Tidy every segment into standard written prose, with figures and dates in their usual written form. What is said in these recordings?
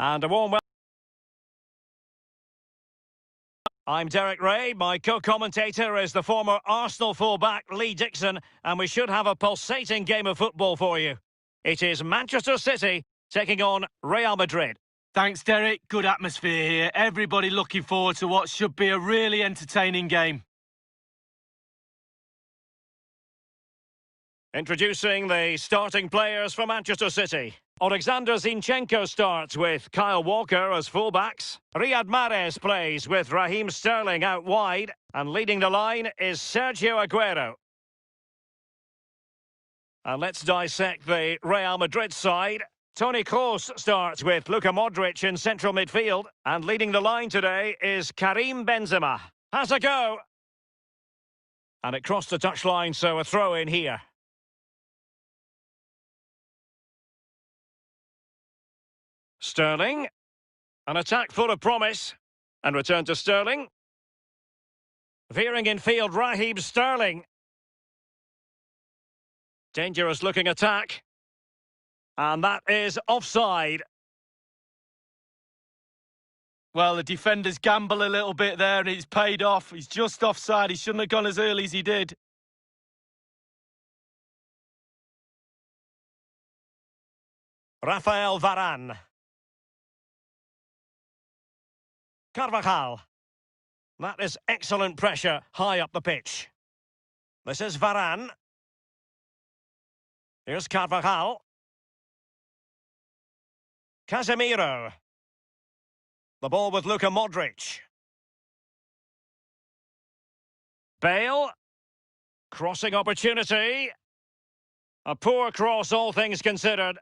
And a warm welcome. I'm Derek Ray. My co-commentator is the former Arsenal fullback Lee Dixon, and we should have a pulsating game of football for you. It is Manchester City taking on Real Madrid. Thanks, Derek. Good atmosphere here. Everybody looking forward to what should be a really entertaining game. Introducing the starting players for Manchester City. Alexander Zinchenko starts with Kyle Walker as fullbacks. Riyad Mahrez plays with Raheem Sterling out wide. And leading the line is Sergio Aguero. And let's dissect the Real Madrid side. Toni Kroos starts with Luka Modric in central midfield. And leading the line today is Karim Benzema. Has a go. And it crossed the touchline, so a throw in here. Sterling. An attack full of promise. And return to Sterling. Veering in field, Raheem Sterling. Dangerous looking attack. And that is offside. Well, the defenders gamble a little bit there and it's paid off. He's just offside. He shouldn't have gone as early as he did. Rafael Varane. Carvajal. That is excellent pressure high up the pitch. This is Varane. Here's Carvajal. Casemiro. The ball with Luka Modric. Bale. Crossing opportunity. A poor cross, all things considered.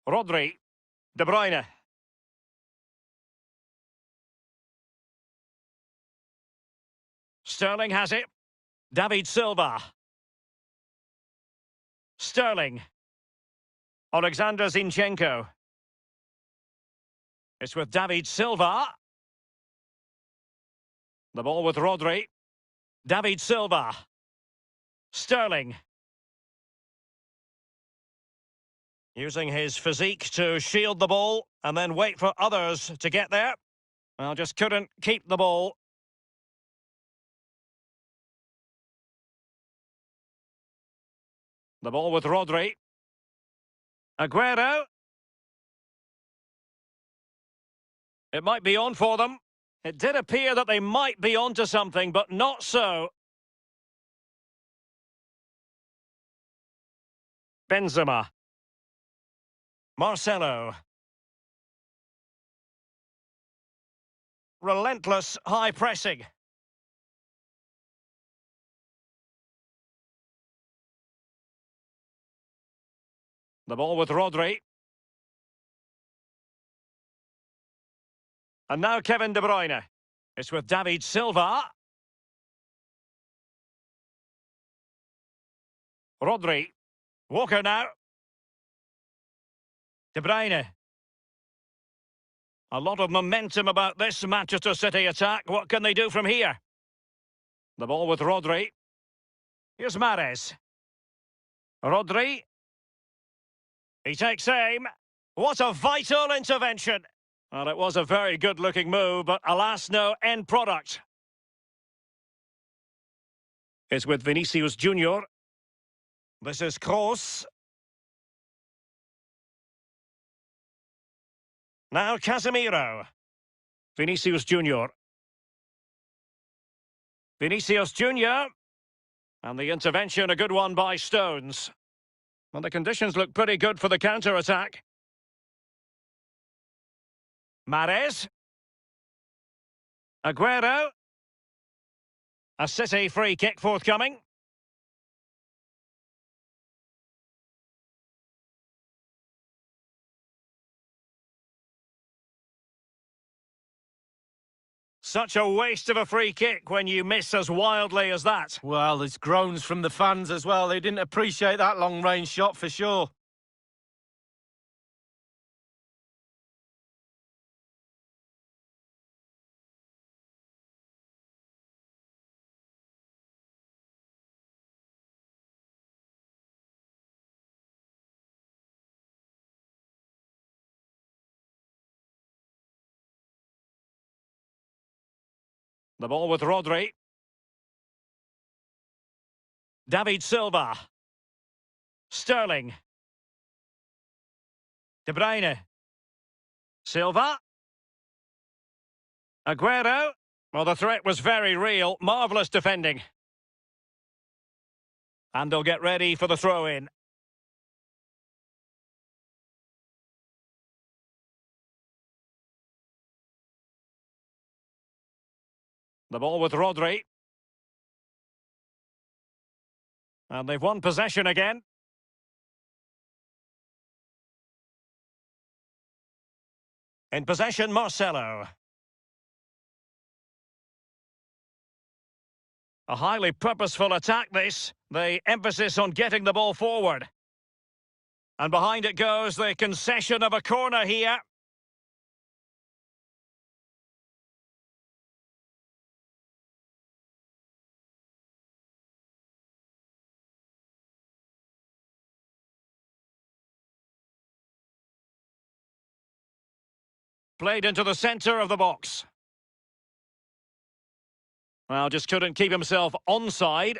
Rodri. De Bruyne. Sterling has it. David Silva. Sterling. Alexander Zinchenko. It's with David Silva. The ball with Rodri. David Silva. Sterling. Using his physique to shield the ball and then wait for others to get there. Well, just couldn't keep the ball. The ball with Rodri. Aguero. It might be on for them. It did appear that they might be onto something, but not so. Benzema. Marcelo. Relentless high pressing. The ball with Rodri. And now Kevin De Bruyne. It's with David Silva. Rodri. Walker now. De Bruyne. A lot of momentum about this Manchester City attack. What can they do from here? The ball with Rodri. Here's Mahrez. Rodri. He takes aim. What a vital intervention. Well, it was a very good-looking move, but alas, no end product. It's with Vinicius Junior. This is Kroos. Now Casemiro. Vinicius Junior. Vinicius Junior. And the intervention, a good one by Stones. Well, the conditions look pretty good for the counter-attack. Mahrez. Aguero. A City free kick forthcoming. Such a waste of a free kick when you miss as wildly as that. Well, there's groans from the fans as well. They didn't appreciate that long-range shot for sure. The ball with Rodri. David Silva. Sterling. De Bruyne. Silva. Aguero. Well, the threat was very real. Marvellous defending. And they'll get ready for the throw-in. The ball with Rodri. And they've won possession again. In possession, Marcelo. A highly purposeful attack, this. The emphasis on getting the ball forward. And behind it goes the concession of a corner here. Played into the centre of the box. Well, just couldn't keep himself onside.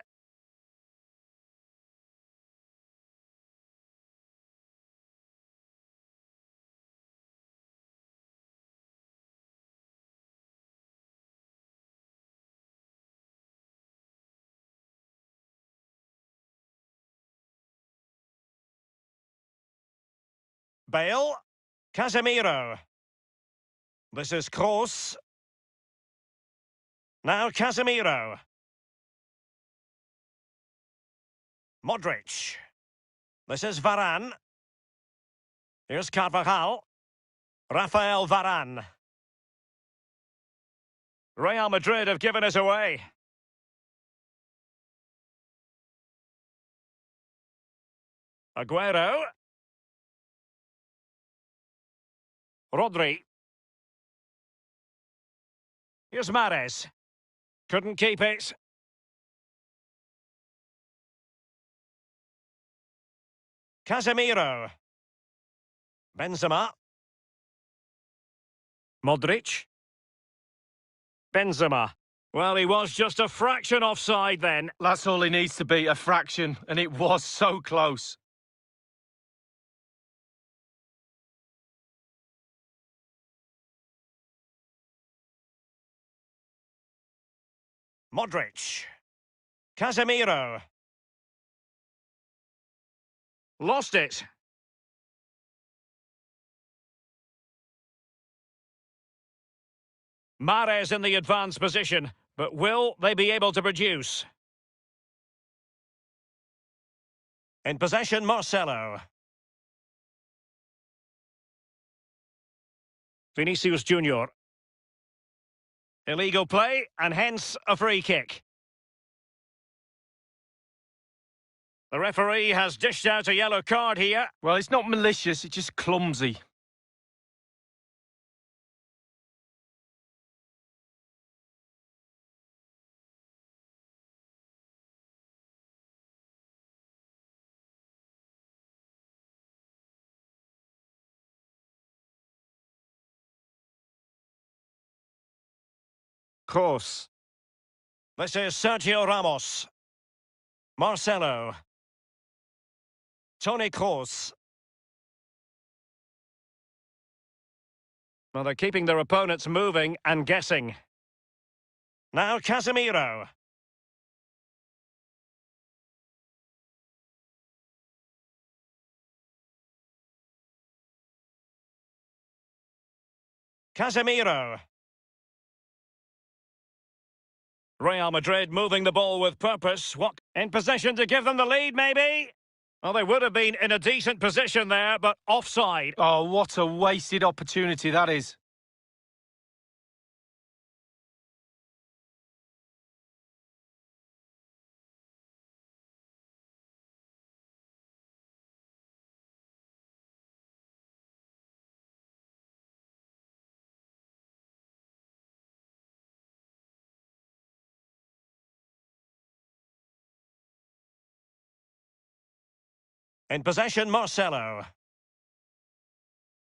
Bale. Casemiro. This is Kroos. Now Casemiro. Modric. This is Varane. Here's Carvajal. Rafael Varane. Real Madrid have given us away. Aguero. Rodri. Here's Mahrez. Couldn't keep it. Casemiro. Benzema. Modric. Benzema. Well, he was just a fraction offside then. That's all he needs to be, a fraction, and it was so close. Modric. Casemiro. Lost it. Mahrez in the advanced position, but will they be able to produce? In possession, Marcelo. Vinicius Junior. Illegal play, and hence a free kick. The referee has dished out a yellow card here. Well, it's not malicious, it's just clumsy. Kroos. This is Sergio Ramos. Marcelo. Toni Kroos. Well, they're keeping their opponents moving and guessing. Now Casemiro. Casemiro. Real Madrid moving the ball with purpose. What? In possession to give them the lead, maybe? Well, they would have been in a decent position there, but offside. Oh, what a wasted opportunity that is. In possession, Marcelo.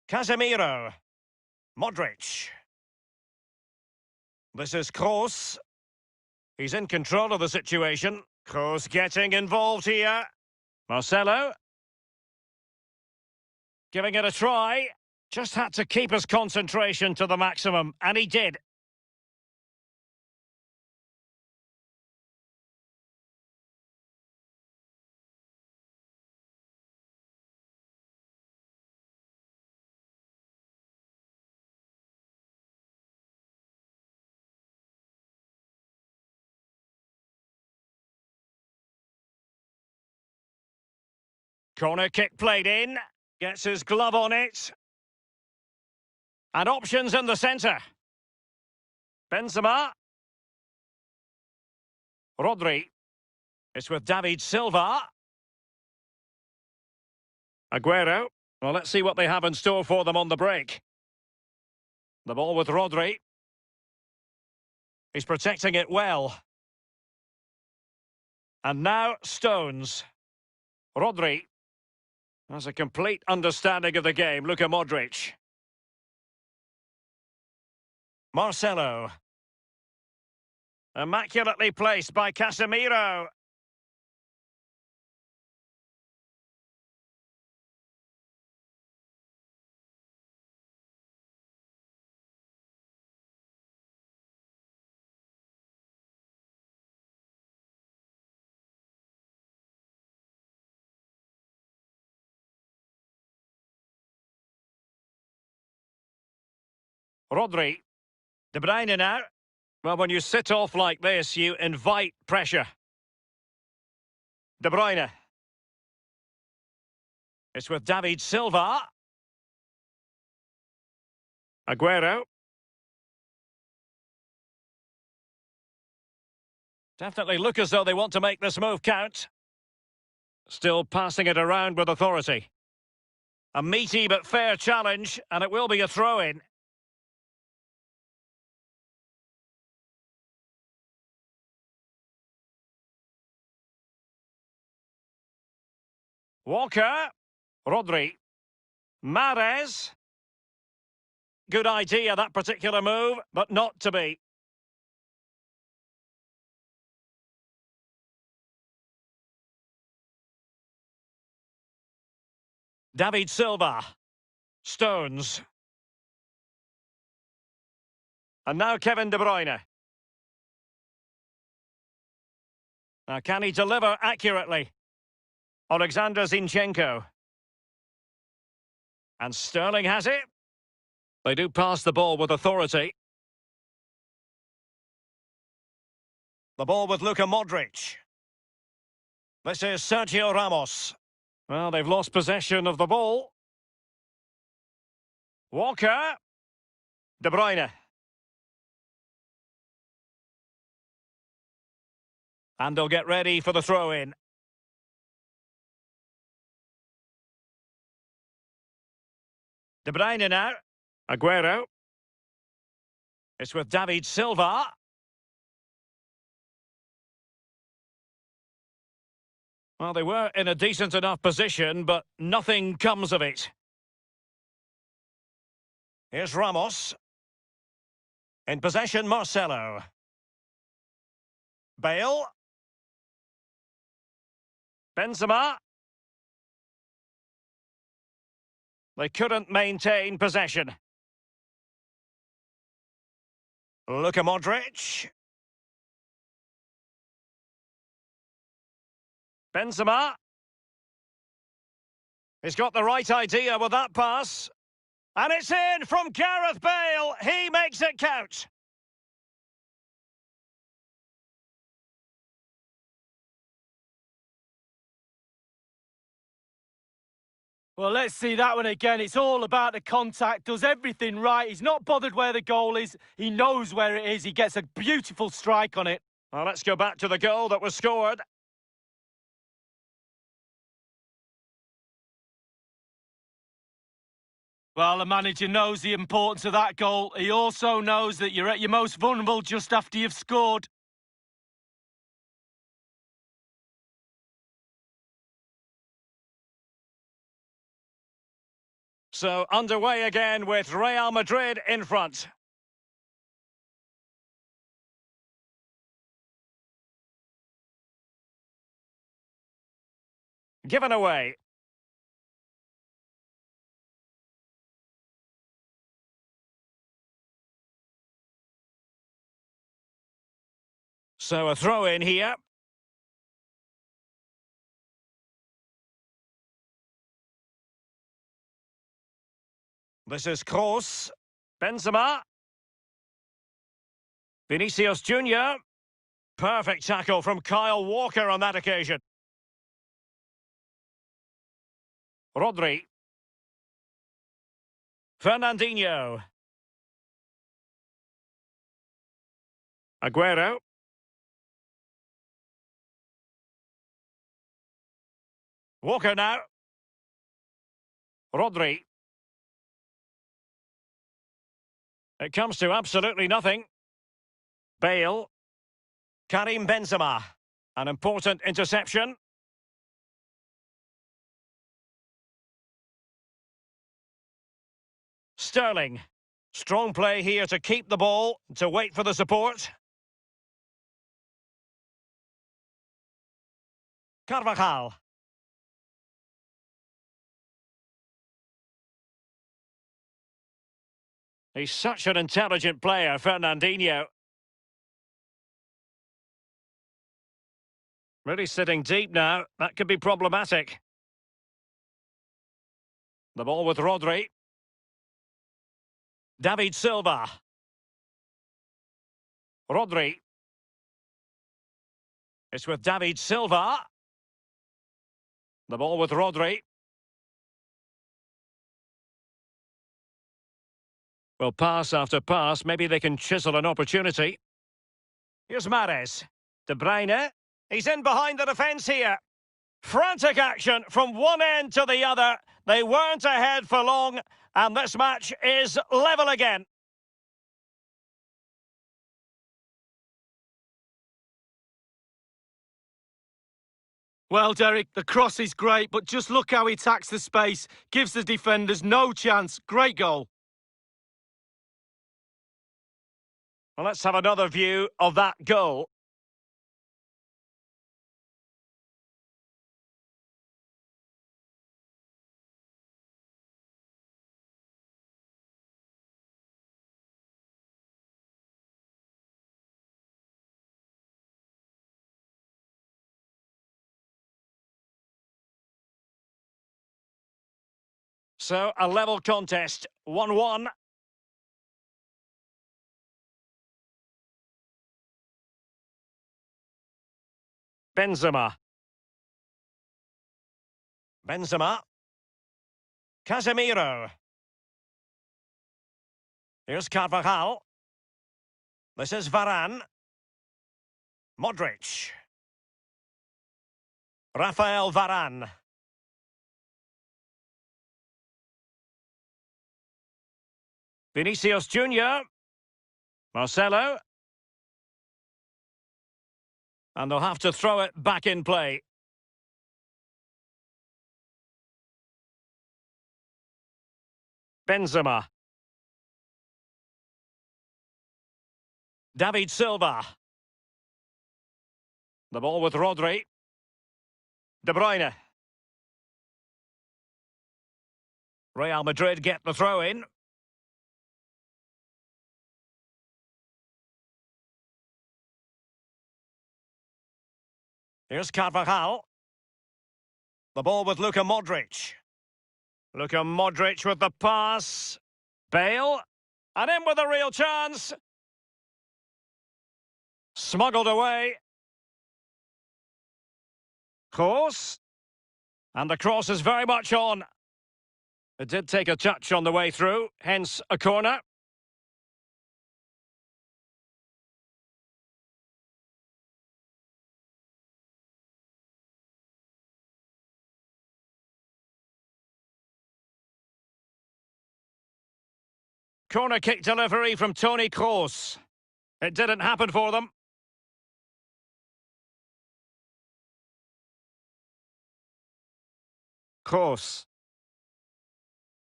Casemiro. Modric. This is Kroos. He's in control of the situation. Kroos getting involved here. Marcelo. Giving it a try. Just had to keep his concentration to the maximum, and he did. Corner kick played in. Gets his glove on it. And options in the centre. Benzema. Rodri. It's with David Silva. Aguero. Well, let's see what they have in store for them on the break. The ball with Rodri. He's protecting it well. And now Stones. Rodri has a complete understanding of the game. Luka Modric. Marcelo. Immaculately placed by Casemiro. Rodri. De Bruyne now. Well, when you sit off like this, you invite pressure. De Bruyne. It's with David Silva. Aguero. Definitely look as though they want to make this move count. Still passing it around with authority. A meaty but fair challenge, and it will be a throw-in. Walker. Rodri. Mahrez. Good idea, that particular move, but not to be. David Silva. Stones. And now Kevin De Bruyne. Now, can he deliver accurately? Alexander Zinchenko. And Sterling has it. They do pass the ball with authority. The ball with Luka Modric. This is Sergio Ramos. Well, they've lost possession of the ball. Walker. De Bruyne. And they'll get ready for the throw-in. De Bruyne now. Aguero. It's with David Silva. Well, they were in a decent enough position, but nothing comes of it. Here's Ramos. In possession, Marcelo. Bale. Benzema. They couldn't maintain possession. Luka Modric. Benzema. He's got the right idea with that pass. And it's in from Gareth Bale. He makes it count. Well, let's see that one again. It's all about the contact, does everything right. He's not bothered where the goal is. He knows where it is. He gets a beautiful strike on it. Well, let's go back to the goal that was scored. Well, the manager knows the importance of that goal. He also knows that you're at your most vulnerable just after you've scored. So underway again with Real Madrid in front. Given away. So a throw in here. This is Kroos. Benzema. Vinicius Junior. Perfect tackle from Kyle Walker on that occasion. Rodri. Fernandinho. Aguero. Walker now. Rodri. It comes to absolutely nothing. Bale. Karim Benzema. An important interception. Sterling. Strong play here to keep the ball, to wait for the support. Carvajal. He's such an intelligent player, Fernandinho. Really sitting deep now. That could be problematic. The ball with Rodri. David Silva. Rodri. It's with David Silva. The ball with Rodri. Well, pass after pass, maybe they can chisel an opportunity. Here's Mahrez. De Bruyne. He's in behind the defence here. Frantic action from one end to the other. They weren't ahead for long, and this match is level again. Well, Derek, the cross is great, but just look how he attacks the space. Gives the defenders no chance. Great goal. Well, let's have another view of that goal. So, a level contest, 1-1. Benzema. Benzema. Casemiro. Here's Carvajal. This is Varane. Modric. Rafael Varane. Vinicius Junior. Marcelo. And they'll have to throw it back in play. Benzema. David Silva. The ball with Rodri. De Bruyne. Real Madrid get the throw in. Here's Carvajal. The ball with Luka Modric. Luka Modric with the pass. Bale. And in with a real chance. Smuggled away. Kroos. And the cross is very much on. It did take a touch on the way through, hence a corner. Corner kick delivery from Toni Kroos. It didn't happen for them. Kroos.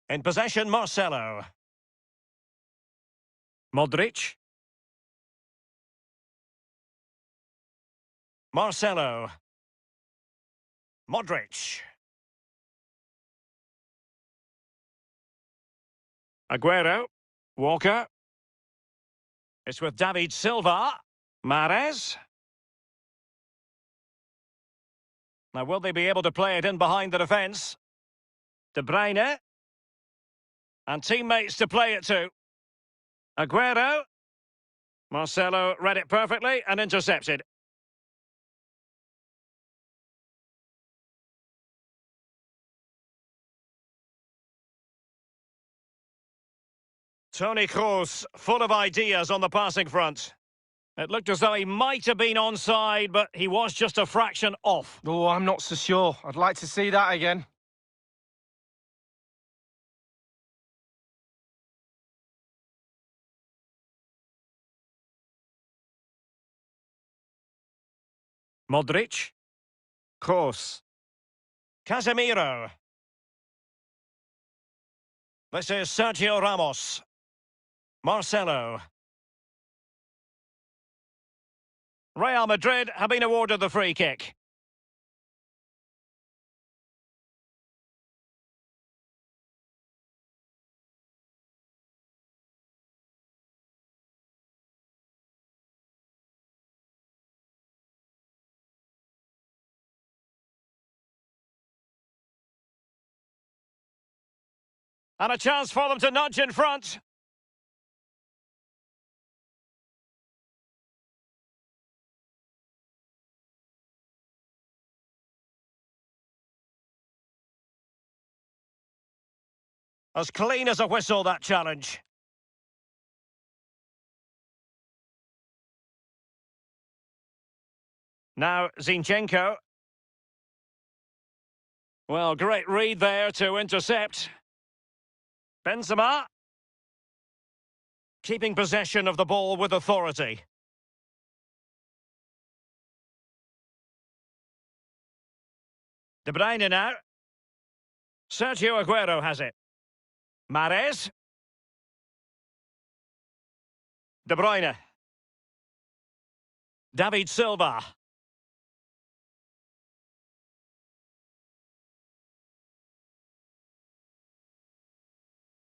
In possession, Marcelo. Modric. Marcelo. Modric. Aguero. Walker. It's with David Silva. Mahrez. Now, will they be able to play it in behind the defence? De Bruyne. And teammates to play it to. Aguero. Marcelo read it perfectly and intercepted. Toni Kroos, full of ideas on the passing front. It looked as though he might have been onside, but he was just a fraction off. Oh, I'm not so sure. I'd like to see that again. Modric. Kroos. Casemiro. This is Sergio Ramos. Marcelo. Real Madrid have been awarded the free kick. And a chance for them to nudge in front. As clean as a whistle, that challenge. Now, Zinchenko. Well, great read there to intercept. Benzema. Keeping possession of the ball with authority. De Bruyne now. Sergio Aguero has it. Mahrez. De Bruyne. David Silva.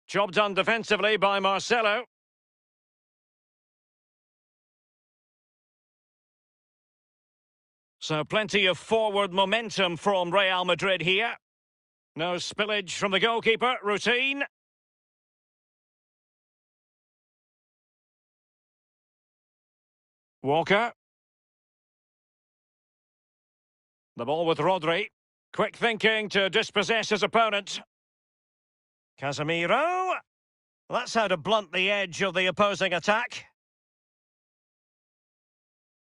Job done defensively by Marcelo. So plenty of forward momentum from Real Madrid here. No spillage from the goalkeeper. Routine. Walker. The ball with Rodri. Quick thinking to dispossess his opponent. Casemiro. That's how to blunt the edge of the opposing attack.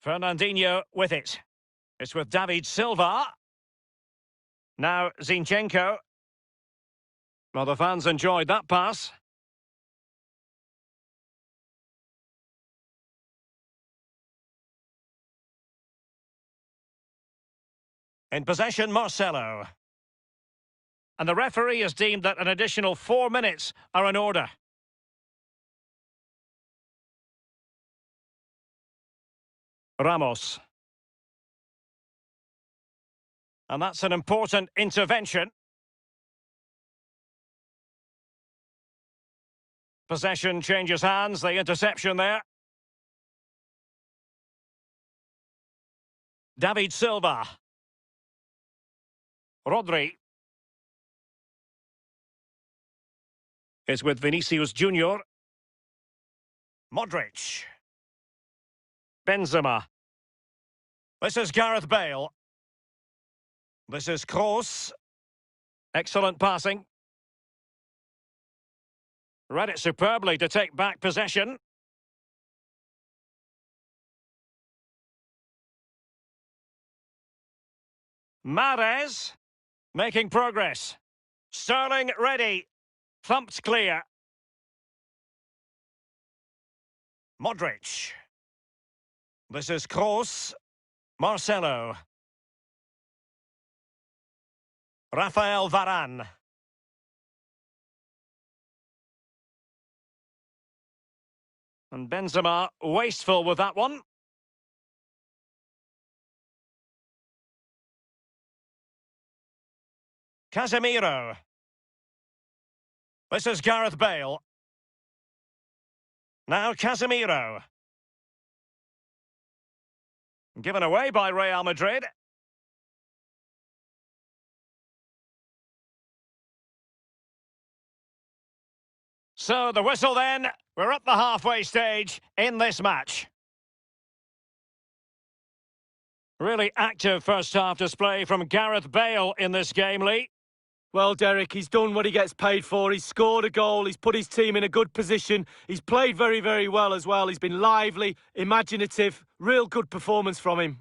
Fernandinho with it. It's with David Silva. Now Zinchenko. Well, the fans enjoyed that pass. In possession, Marcelo. And the referee has deemed that an additional 4 minutes are in order. Ramos. And that's an important intervention. Possession changes hands, the interception there. David Silva. Rodri. Is with Vinicius Junior. Modric. Benzema. This is Gareth Bale. This is Kroos. Excellent passing. Read it superbly to take back possession. Mahrez. Making progress. Sterling ready. Thumped clear. Modric. This is Kroos. Marcelo. Rafael Varane. And Benzema wasteful with that one. Casemiro. This is Gareth Bale. Now Casemiro. Given away by Real Madrid. So the whistle then. We're at the halfway stage in this match. Really active first half display from Gareth Bale in this game, Lee. Well, Derek, he's done what he gets paid for. He's scored a goal. He's put his team in a good position. He's played very, very well as well. He's been lively, imaginative. Real good performance from him.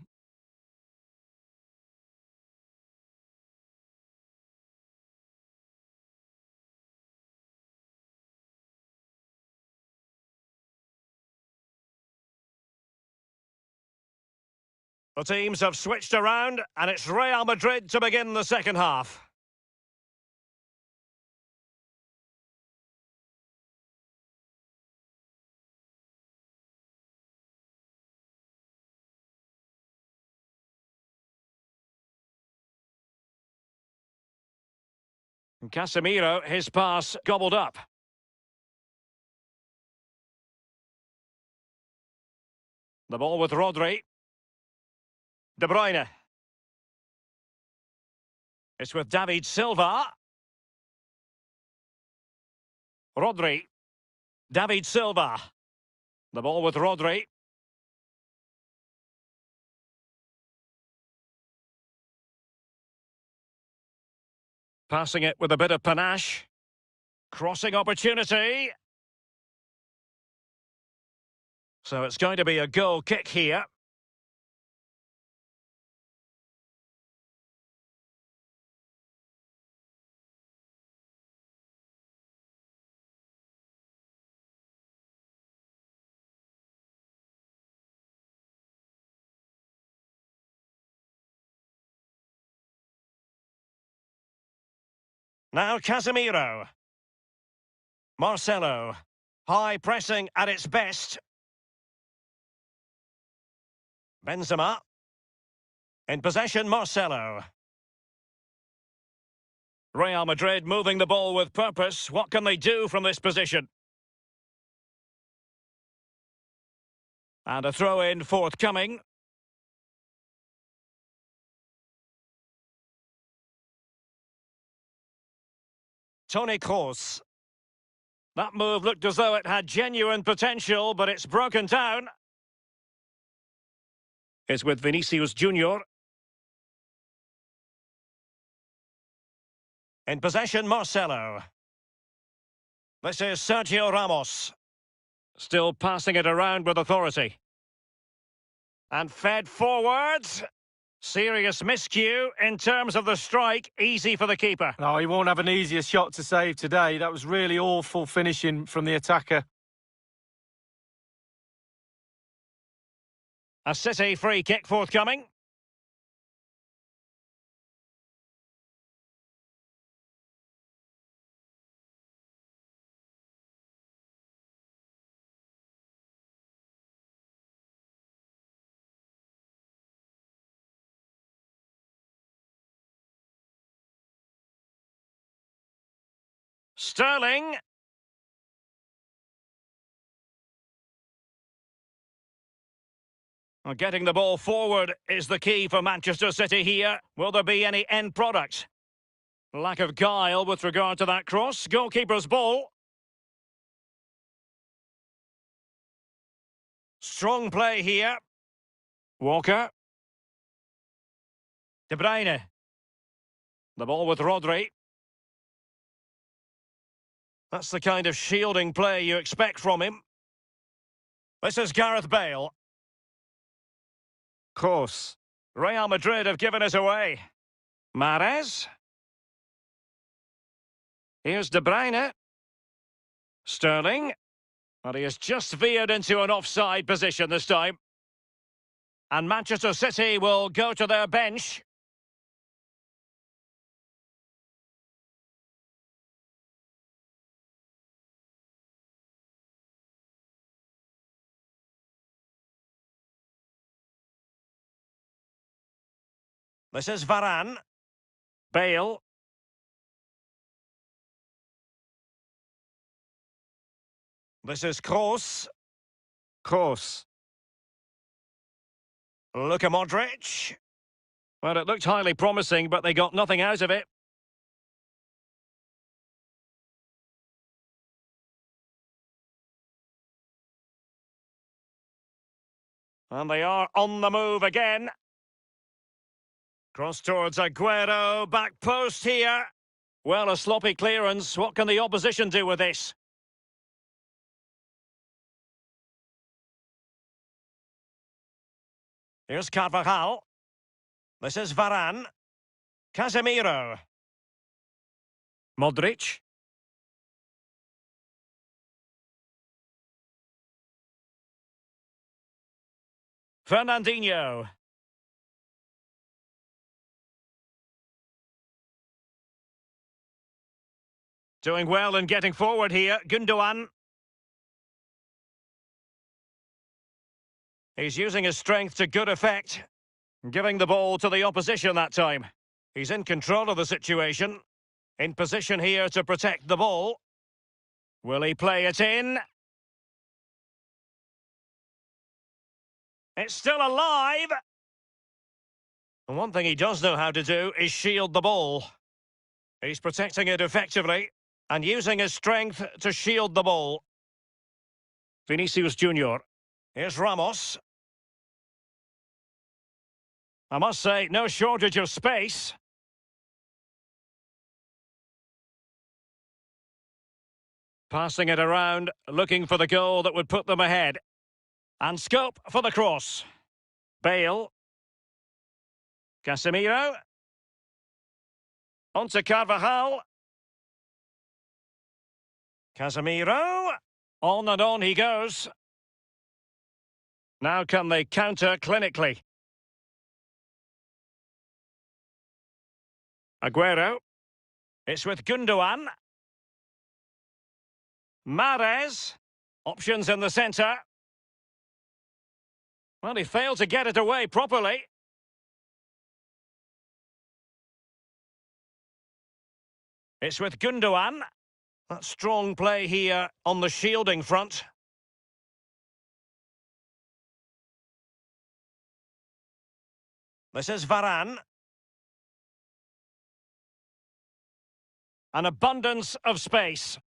The teams have switched around, and it's Real Madrid to begin the second half. Casemiro, his pass gobbled up. The ball with Rodri. De Bruyne. It's with David Silva. Rodri. David Silva. The ball with Rodri. Passing it with a bit of panache. Crossing opportunity. So it's going to be a goal kick here. Now Casemiro. Marcelo. High pressing at its best. Benzema. In possession, Marcelo. Real Madrid moving the ball with purpose. What can they do from this position? And a throw-in forthcoming. Toni Kroos. That move looked as though it had genuine potential, but it's broken down. It's with Vinicius Junior. In possession, Marcelo. This is Sergio Ramos. Still passing it around with authority. And fed forwards. Serious miscue in terms of the strike. Easy for the keeper. No, he won't have an easier shot to save today. That was really awful finishing from the attacker. A City free kick forthcoming. Sterling. Well, getting the ball forward is the key for Manchester City here. Will there be any end product? Lack of guile with regard to that cross. Goalkeeper's ball. Strong play here. Walker. De Bruyne. The ball with Rodri. That's the kind of shielding play you expect from him. This is Gareth Bale. Kroos. Real Madrid have given it away. Mahrez. Here's De Bruyne. Sterling. But he has just veered into an offside position this time. And Manchester City will go to their bench. This is Varane. Bale. This is Kroos. Kroos. Luka Modric. Well, it looked highly promising, but they got nothing out of it. And they are on the move again. Cross towards Aguero, back post here. Well, a sloppy clearance. What can the opposition do with this? Here's Carvajal. This is Varane. Casemiro. Modric. Fernandinho. Doing well and getting forward here. Gundogan. He's using his strength to good effect. Giving the ball to the opposition that time. He's in control of the situation. In position here to protect the ball. Will he play it in? It's still alive! And one thing he does know how to do is shield the ball. He's protecting it effectively and using his strength to shield the ball. Vinicius Junior. Here's Ramos. I must say, no shortage of space. Passing it around, looking for the goal that would put them ahead. And scope for the cross. Bale. Casemiro. Onto Carvajal. Casemiro. On and on he goes. Now can they counter clinically? Aguero. It's with Gundogan. Mahrez. Options in the centre. Well, he failed to get it away properly. It's with Gundogan. That strong play here on the shielding front. This is Varane. An abundance of space.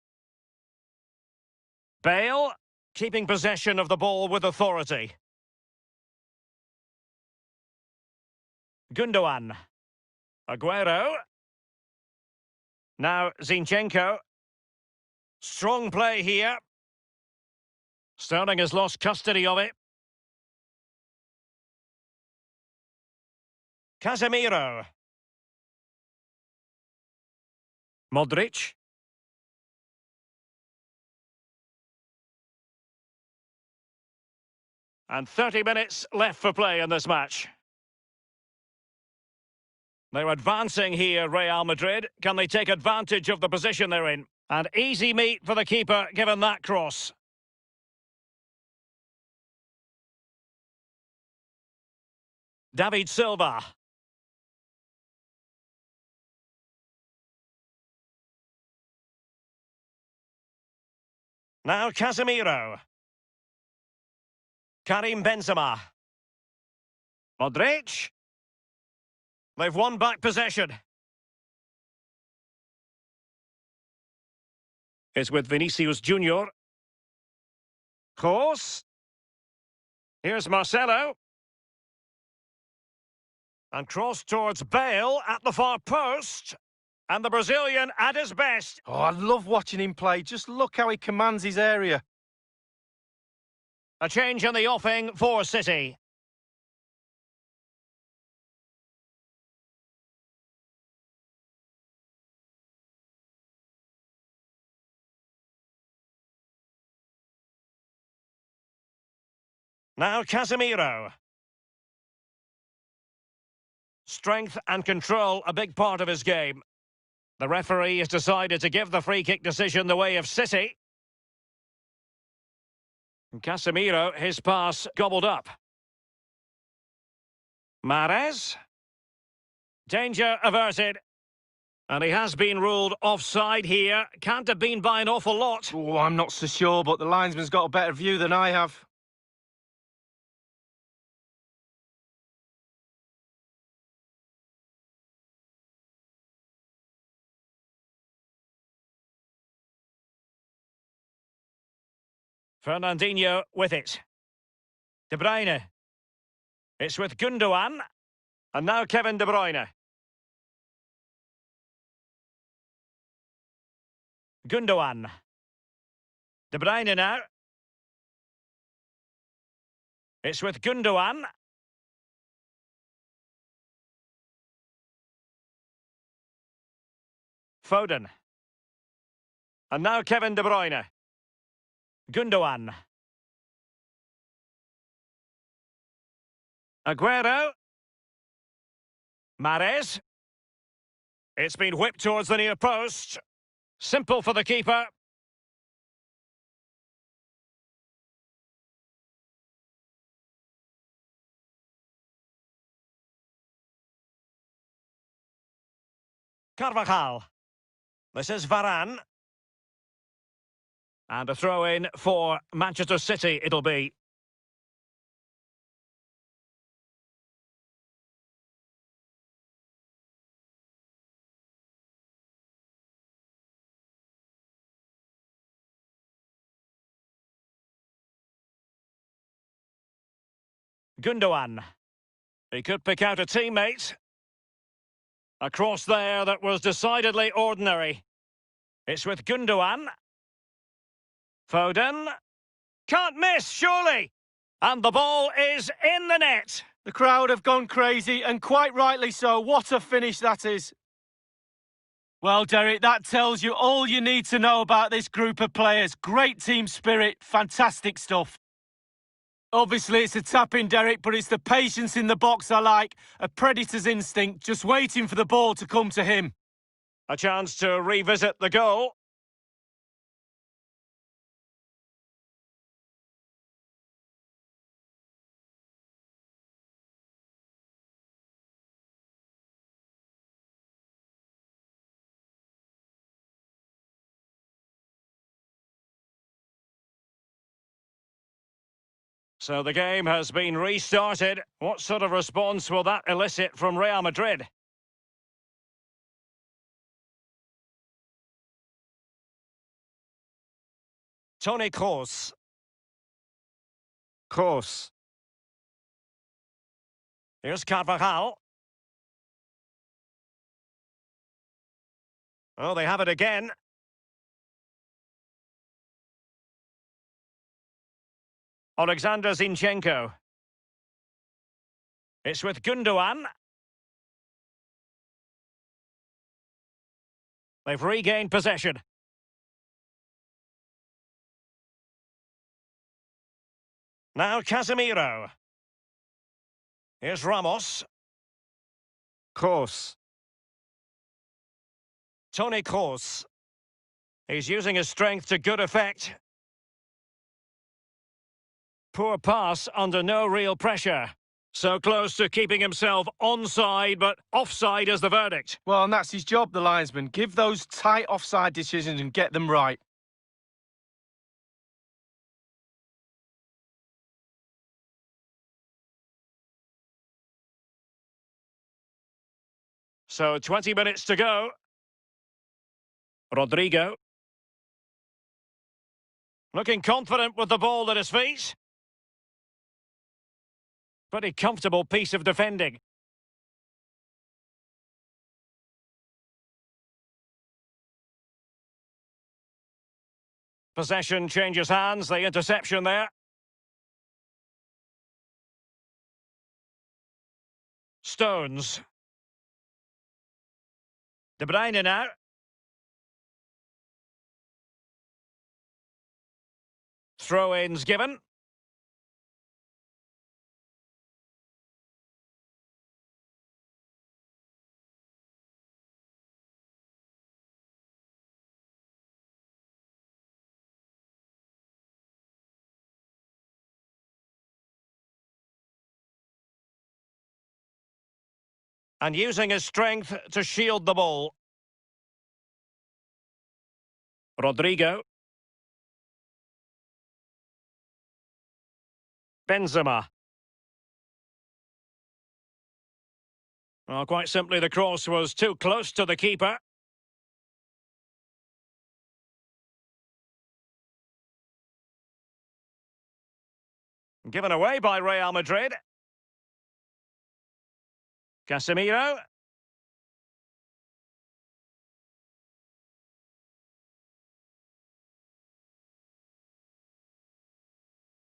Bale, keeping possession of the ball with authority. Gundogan. Aguero. Now Zinchenko. Strong play here. Sterling has lost custody of it. Casemiro. Modric. And 30 minutes left for play in this match. They're advancing here, Real Madrid. Can they take advantage of the position they're in? And easy meat for the keeper, given that cross. David Silva. Now Casemiro. Karim Benzema. Modric. They've won back possession. It's with Vinicius Junior. Kroos. Here's Marcelo. And cross towards Bale at the far post. And the Brazilian at his best. Oh, I love watching him play. Just look how he commands his area. A change in the offing for City. Now Casemiro. Strength and control, a big part of his game. The referee has decided to give the free kick decision the way of City. And Casemiro, his pass gobbled up. Mahrez. Danger averted. And he has been ruled offside here. Can't have been by an awful lot. Oh, I'm not so sure, but the linesman's got a better view than I have. Fernandinho with it. De Bruyne. It's with Gundogan. And now Kevin De Bruyne. Gundogan. De Bruyne now. It's with Gundogan. Foden. And now Kevin De Bruyne. Gundogan. Aguero. Mahrez. It's been whipped towards the near post. Simple for the keeper. Carvajal. This is Varane. And a throw-in for Manchester City it'll be. Gundogan. He could pick out a teammate. A cross there that was decidedly ordinary. It's with Gundogan. Foden. Can't miss, surely! And the ball is in the net. The crowd have gone crazy, and quite rightly so. What a finish that is. Well, Derek, that tells you all you need to know about this group of players. Great team spirit, fantastic stuff. Obviously, it's a tap-in, Derek, but it's the patience in the box I like. A predator's instinct, just waiting for the ball to come to him. A chance to revisit the goal. So the game has been restarted. What sort of response will that elicit from Real Madrid? Toni Kroos. Kroos. Here's Carvajal. Oh, they have it again. Alexander Zinchenko. It's with Gundogan. They've regained possession. Now Casemiro. Here's Ramos. Kroos. Toni Kroos. He's using his strength to good effect. Poor pass under no real pressure. So close to keeping himself onside, but offside is the verdict. Well, and that's his job, the linesman. Give those tight offside decisions and get them right. So 20 minutes to go. Rodrigo. Looking confident with the ball at his feet. Pretty comfortable piece of defending. Possession changes hands, the interception there. Stones. De Bruyne now. Throw-ins given. And using his strength to shield the ball. Rodrigo. Benzema. Well, quite simply, the cross was too close to the keeper. Given away by Real Madrid. Casemiro.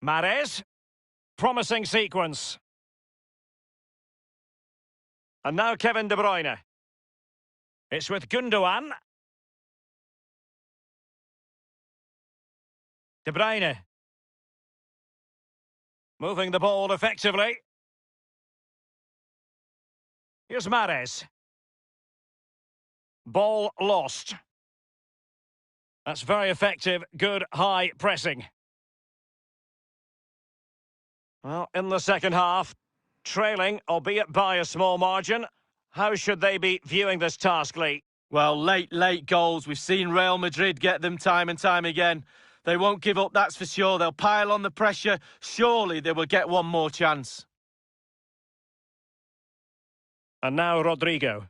Mahrez. Promising sequence. And now Kevin De Bruyne. It's with Gundogan. De Bruyne. Moving the ball effectively. Here's Mahrez. Ball lost. That's very effective, good high pressing. Well, in the second half, trailing, albeit by a small margin. How should they be viewing this task, Lee? Well, late goals. We've seen Real Madrid get them time and time again. They won't give up, that's for sure. They'll pile on the pressure. Surely they will get one more chance. And now Rodrigo.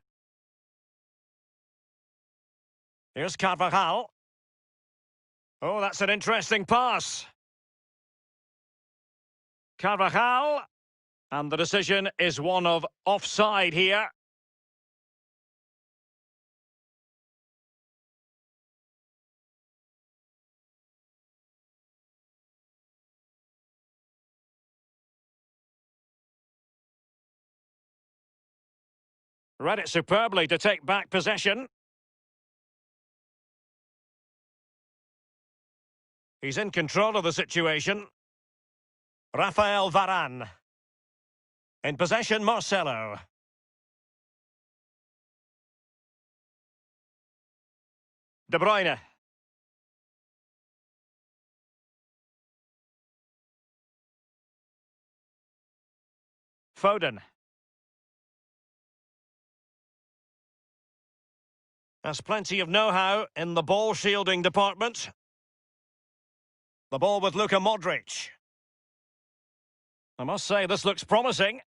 Here's Carvajal. Oh, that's an interesting pass. Carvajal. And the decision is one of offside here. Read it superbly to take back possession. He's in control of the situation. Rafael Varane. In possession, Marcelo. De Bruyne. Foden. There's plenty of know-how in the ball-shielding department. The ball with Luka Modric. I must say, this looks promising.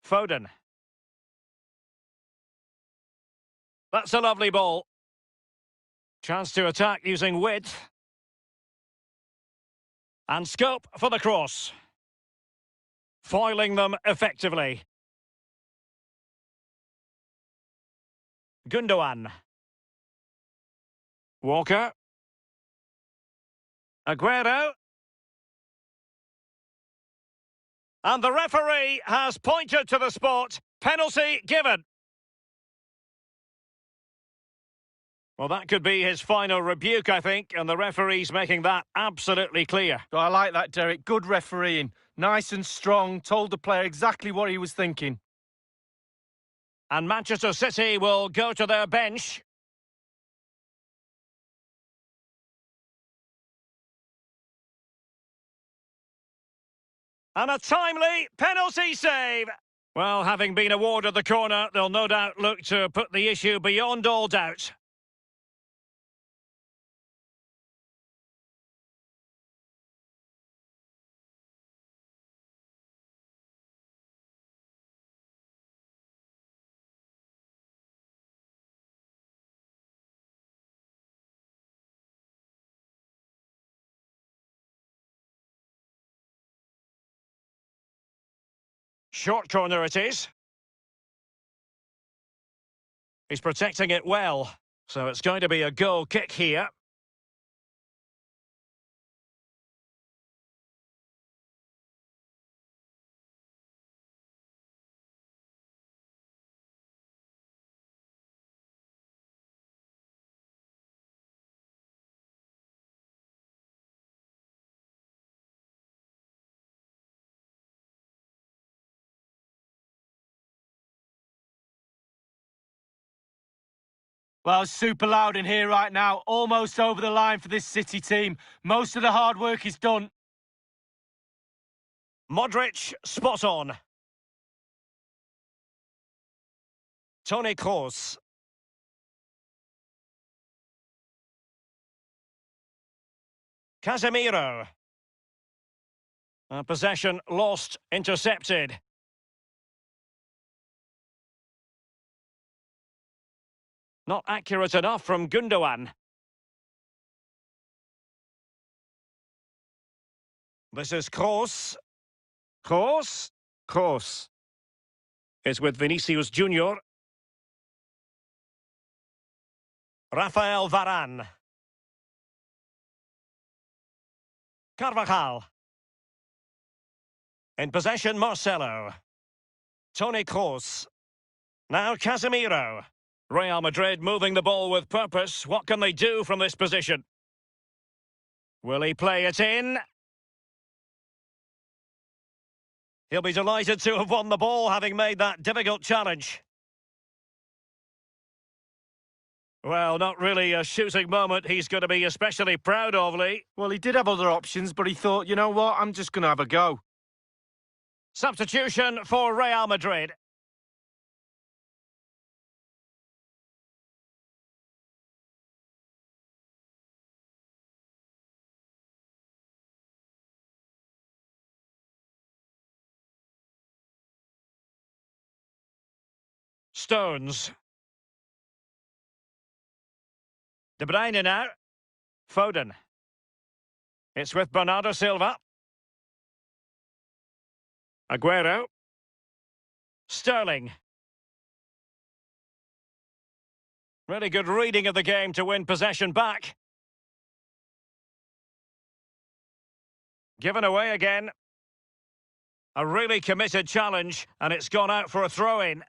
Foden. That's a lovely ball. Chance to attack using width. And scope for the cross. Foiling them effectively. Gundogan. Walker. Aguero. And the referee has pointed to the spot. Penalty given. Well, that could be his final rebuke, I think, and the referee's making that absolutely clear. Oh, I like that, Derek. Good refereeing. Nice and strong. Told the player exactly what he was thinking. And Manchester City will go to their bench. And a timely penalty save. Well, having been awarded the corner, they'll no doubt look to put the issue beyond all doubt. Short corner it is. He's protecting it well. So it's going to be a goal kick here. Well, super loud in here right now. Almost over the line for this City team. Most of the hard work is done. Modric, spot on. Toni Kroos. Casemiro. Possession lost, intercepted. Not accurate enough from Gundogan. This is Kroos. Kroos. Kroos. It's with Vinicius Junior. Rafael Varane. Carvajal. In possession, Marcelo. Toni Kroos. Now Casemiro. Real Madrid moving the ball with purpose. What can they do from this position? Will he play it in? He'll be delighted to have won the ball, having made that difficult challenge. Well, not really a shooting moment he's going to be especially proud of, Lee. Well, he did have other options, but he thought, you know what, I'm just going to have a go. Substitution for Real Madrid. Stones. De Bruyne now. Foden. It's with Bernardo Silva. Aguero. Sterling. Really good reading of the game to win possession back. Given away again. A really committed challenge, and it's gone out for a throw-in.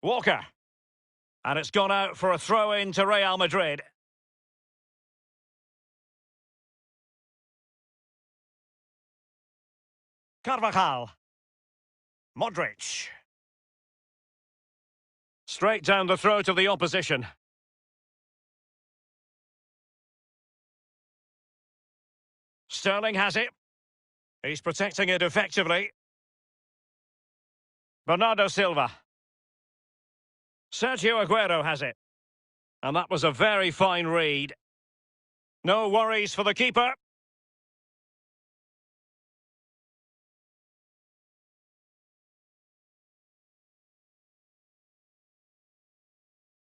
Walker. And it's gone out for a throw-in to Real Madrid. Carvajal. Modric. Straight down the throat of the opposition. Sterling has it. He's protecting it effectively. Bernardo Silva. Sergio Aguero has it. And that was a very fine read. No worries for the keeper.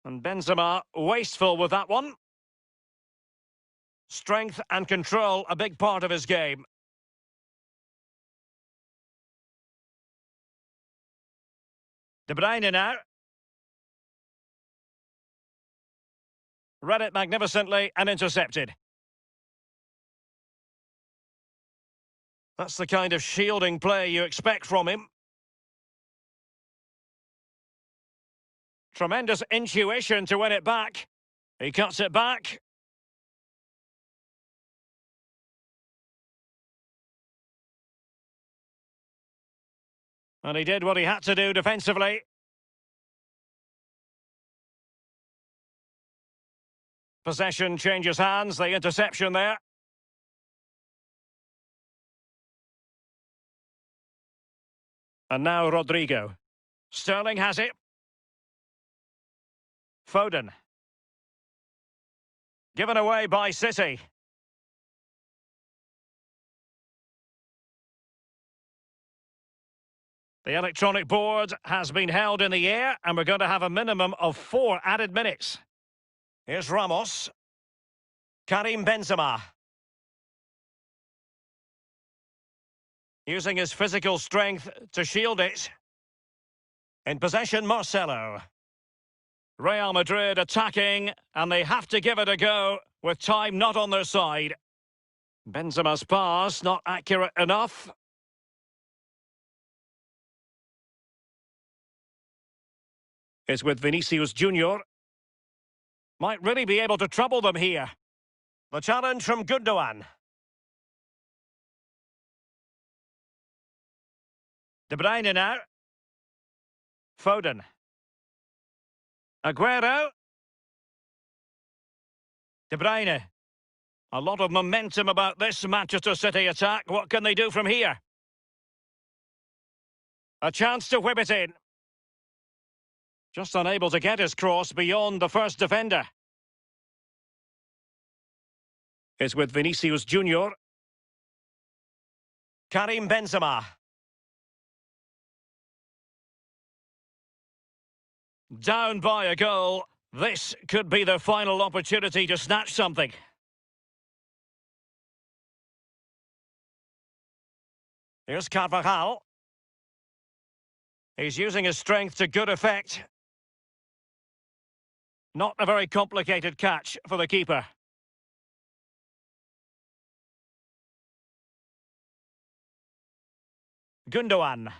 And Benzema wasteful with that one. Strength and control, a big part of his game. De Bruyne now. Read it magnificently and intercepted. That's the kind of shielding play you expect from him. Tremendous intuition to win it back. He cuts it back. And he did what he had to do defensively. Possession changes hands, the interception there. And now Rodrigo. Sterling has it. Foden. Given away by City. The electronic board has been held in the air, and we're going to have a minimum of 4 added minutes. Here's Ramos. Karim Benzema. Using his physical strength to shield it. In possession, Marcelo. Real Madrid attacking, and they have to give it a go with time not on their side. Benzema's pass, not accurate enough. It's with Vinicius Junior. Might really be able to trouble them here. The challenge from Gundogan. De Bruyne now. Foden. Aguero. De Bruyne. A lot of momentum about this Manchester City attack. What can they do from here? A chance to whip it in. Just unable to get his cross beyond the first defender. It's with Vinicius Junior. Karim Benzema. Down by a goal. This could be their final opportunity to snatch something. Here's Carvajal. He's using his strength to good effect. Not a very complicated catch for the keeper. Gundogan.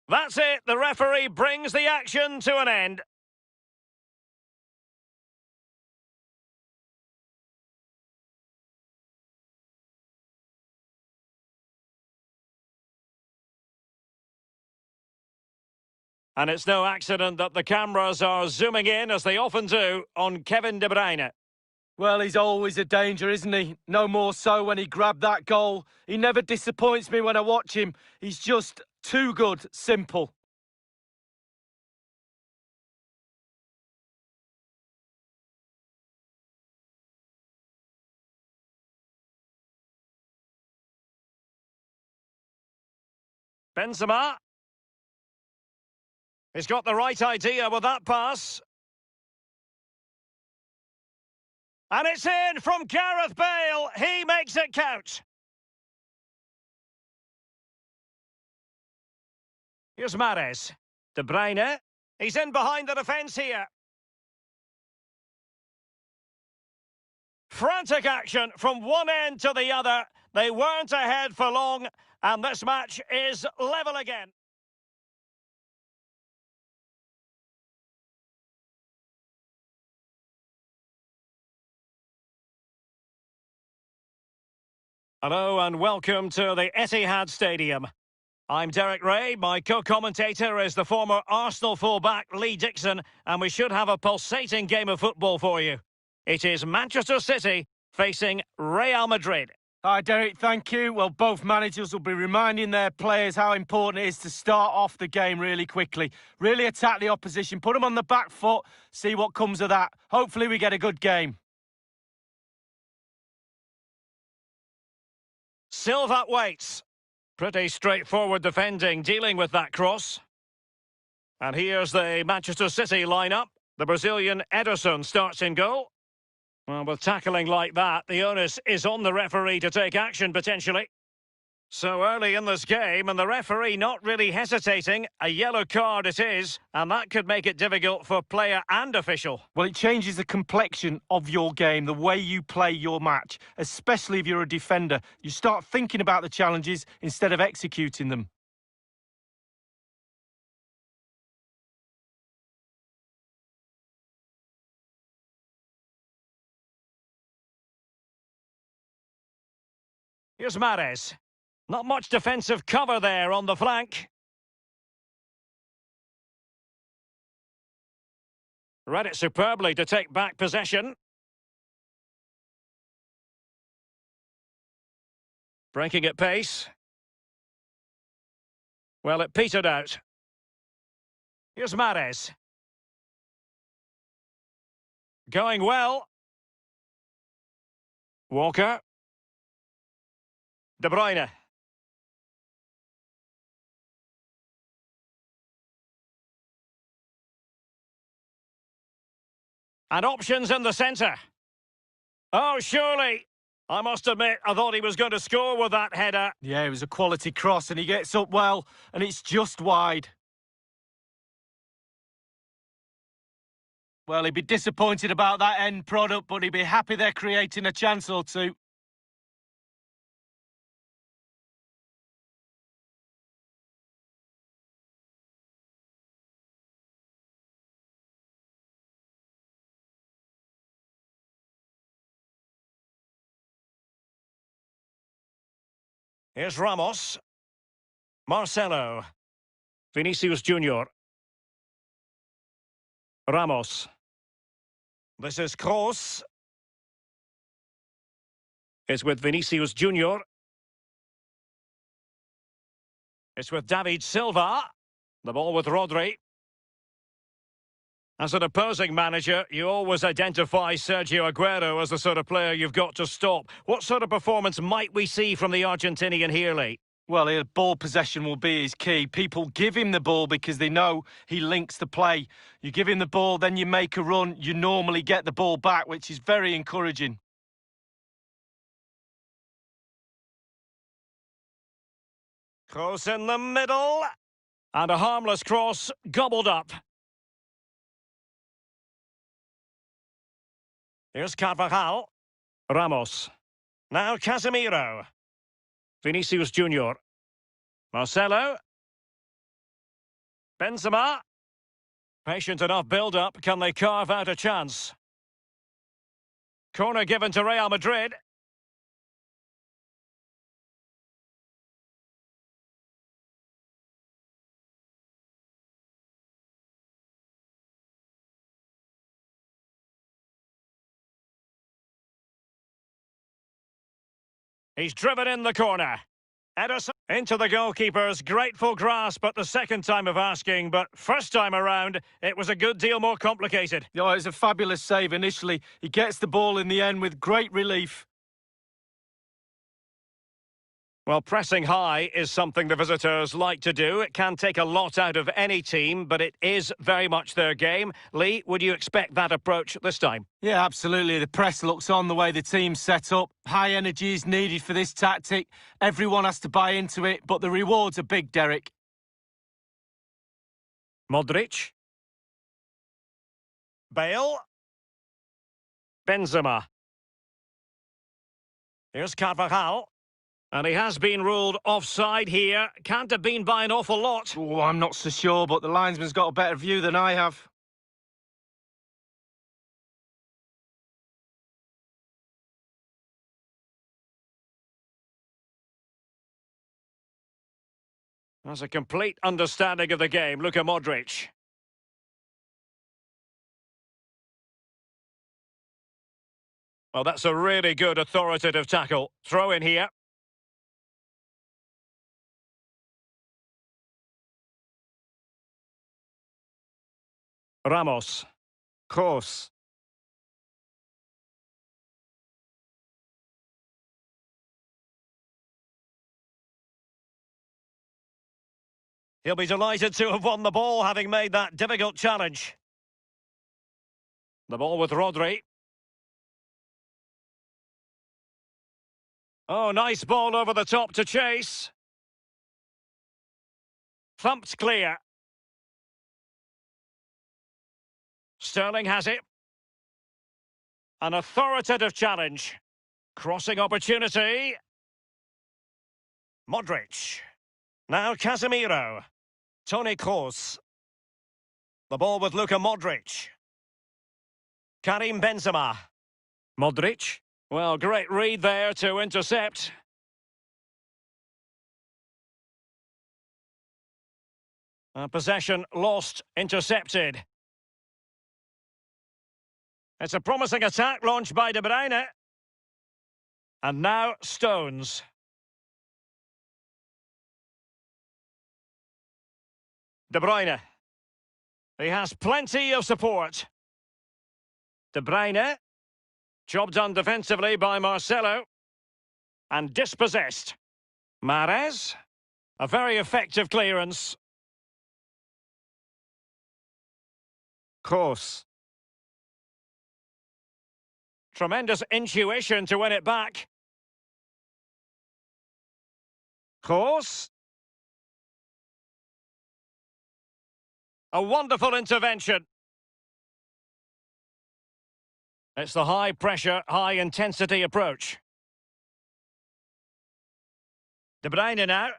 That's it. The referee brings the action to an end. And it's no accident that the cameras are zooming in, as they often do, on Kevin De Bruyne. Well, he's always a danger, isn't he? No more so when he grabbed that goal. He never disappoints me when I watch him. He's just too good, simple. Benzema. He's got the right idea with that pass. And it's in from Gareth Bale. He makes it count. Here's Mahrez. De Bruyne. He's in behind the defence here. Frantic action from one end to the other. They weren't ahead for long, and this match is level again. Hello and welcome to the Etihad Stadium. I'm Derek Ray. My co-commentator is the former Arsenal fullback Lee Dixon, and we should have a pulsating game of football for you. It is Manchester City facing Real Madrid. Hi, Derek, thank you. Well, both managers will be reminding their players how important it is to start off the game really quickly. Really attack the opposition, put them on the back foot, see what comes of that. Hopefully we get a good game. Silva waits. Pretty straightforward defending, dealing with that cross. And here's the Manchester City lineup. The Brazilian Ederson starts in goal. Well, with tackling like that, the onus is on the referee to take action, potentially. So early in this game, and the referee not really hesitating. A yellow card it is, and that could make it difficult for player and official. Well, it changes the complexion of your game, the way you play your match, especially if you're a defender. You start thinking about the challenges instead of executing them. Here's Mahrez. Not much defensive cover there on the flank. Read it superbly to take back possession. Breaking at pace. Well, it petered out. Here's Mahrez. Going well. Walker. De Bruyne. And options in the centre. Oh, surely. I must admit, I thought he was going to score with that header. Yeah, it was a quality cross and he gets up well, and it's just wide. Well, he'd be disappointed about that end product, but he'd be happy they're creating a chance or two. Here's Ramos. Marcelo. Vinicius Junior. Ramos. This is Kroos. It's with Vinicius Junior. It's with David Silva. The ball with Rodri. As an opposing manager, you always identify Sergio Aguero as the sort of player you've got to stop. What sort of performance might we see from the Argentinian here, Lee? Well, ball possession will be his key. People give him the ball because they know he links the play. You give him the ball, then you make a run, you normally get the ball back, which is very encouraging. Cross in the middle. And a harmless cross gobbled up. Here's Carvajal. Ramos. Now Casemiro. Vinicius Junior. Marcelo. Benzema. Patient enough build-up. Can they carve out a chance? Corner given to Real Madrid. He's driven in the corner. Ederson into the goalkeeper's grateful grasp at the second time of asking, but first time around, it was a good deal more complicated. Oh, it's a fabulous save initially. He gets the ball in the end with great relief. Well, pressing high is something the visitors like to do. It can take a lot out of any team, but it is very much their game. Lee, would you expect that approach this time? Yeah, absolutely. The press looks on the way the team's set up. High energy is needed for this tactic. Everyone has to buy into it, but the rewards are big, Derek. Modric. Bale. Benzema. Here's Carvajal. And he has been ruled offside here. Can't have been by an awful lot. Oh, I'm not so sure, but the linesman's got a better view than I have. That's a complete understanding of the game. Luka Modric. Well, that's a really good authoritative tackle. Throw in here. Ramos. Kroos. He'll be delighted to have won the ball, having made that difficult challenge. The ball with Rodri. Oh, nice ball over the top to chase. Thumped clear. Sterling has it. An authoritative challenge. Crossing opportunity. Modric. Now Casemiro. Toni Kroos. The ball with Luka Modric. Karim Benzema. Modric. Well, great read there to intercept. Possession lost, intercepted. It's a promising attack launched by De Bruyne. And now Stones. De Bruyne. He has plenty of support. De Bruyne. Job done defensively by Marcelo. And dispossessed. Mahrez. A very effective clearance. Kroos. Tremendous intuition to win it back. Kroos. A wonderful intervention. It's the high-pressure, high-intensity approach. De Bruyne now.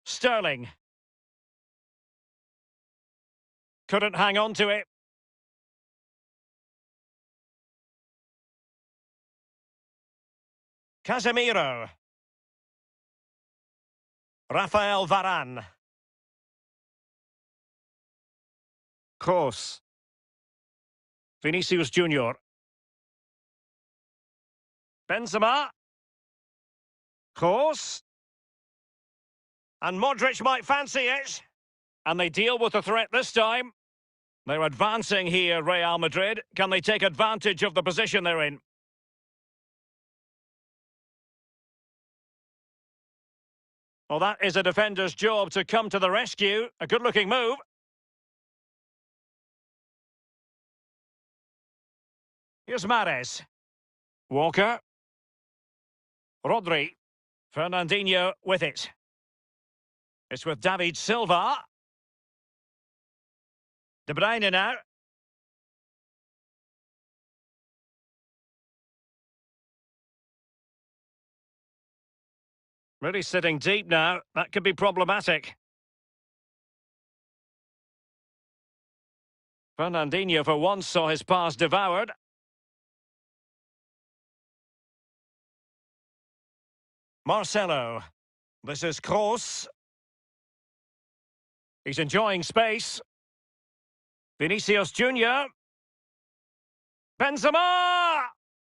Sterling. Couldn't hang on to it. Casemiro. Rafael Varane. Kroos. Vinicius Junior. Benzema. Kroos. And Modric might fancy it. And they deal with the threat this time. They're advancing here, Real Madrid. Can they take advantage of the position they're in? Well, that is a defender's job to come to the rescue. A good-looking move. Here's Mahrez. Walker. Rodri. Fernandinho with it. It's with David Silva. De Bruyne now. Really sitting deep now. That could be problematic. Fernandinho for once saw his pass devoured. Marcelo. This is Kroos. He's enjoying space. Vinicius Junior. Benzema!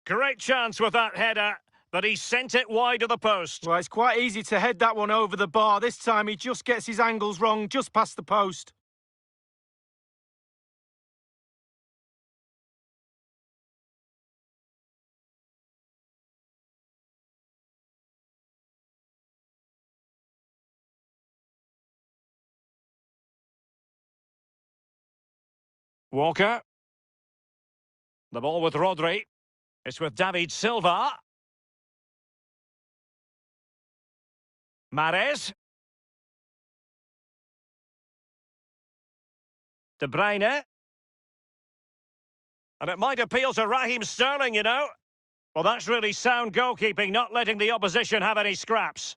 Great chance with that header, but he sent it wide of the post. Well, it's quite easy to head that one over the bar. This time he just gets his angles wrong, just past the post. Walker. The ball with Rodri. It's with David Silva. Mahrez. De Bruyne. And it might appeal to Raheem Sterling, you know. Well, that's really sound goalkeeping, not letting the opposition have any scraps.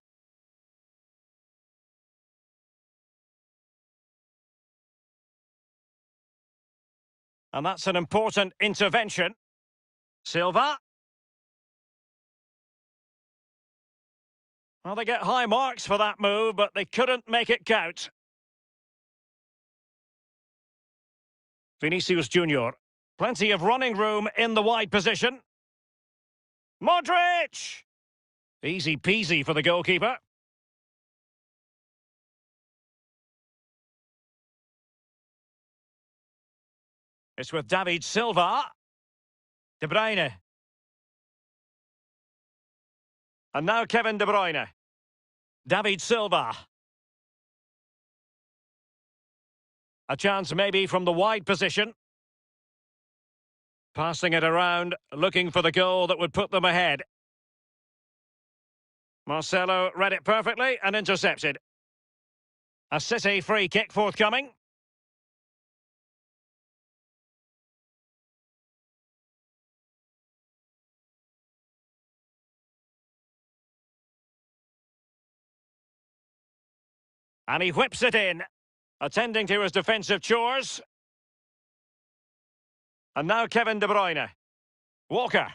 And that's an important intervention. Silva. Well, they get high marks for that move, but they couldn't make it count. Vinicius Junior. Plenty of running room in the wide position. Modric! Easy peasy for the goalkeeper. It's with David Silva. De Bruyne. And now Kevin De Bruyne. David Silva. A chance maybe from the wide position. Passing it around, looking for the goal that would put them ahead. Marcelo read it perfectly and intercepted. A City free kick forthcoming. And he whips it in, attending to his defensive chores. And now Kevin De Bruyne. Walker.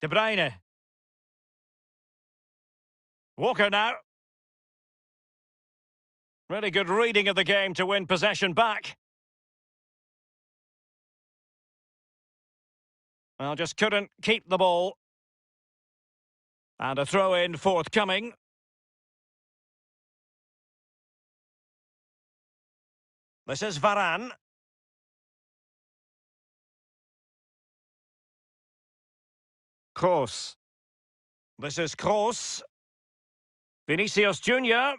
De Bruyne. Walker now. Really good reading of the game to win possession back. Well, just couldn't keep the ball. And a throw-in forthcoming. This is Varane. Kroos. This is Kroos. Vinicius Junior.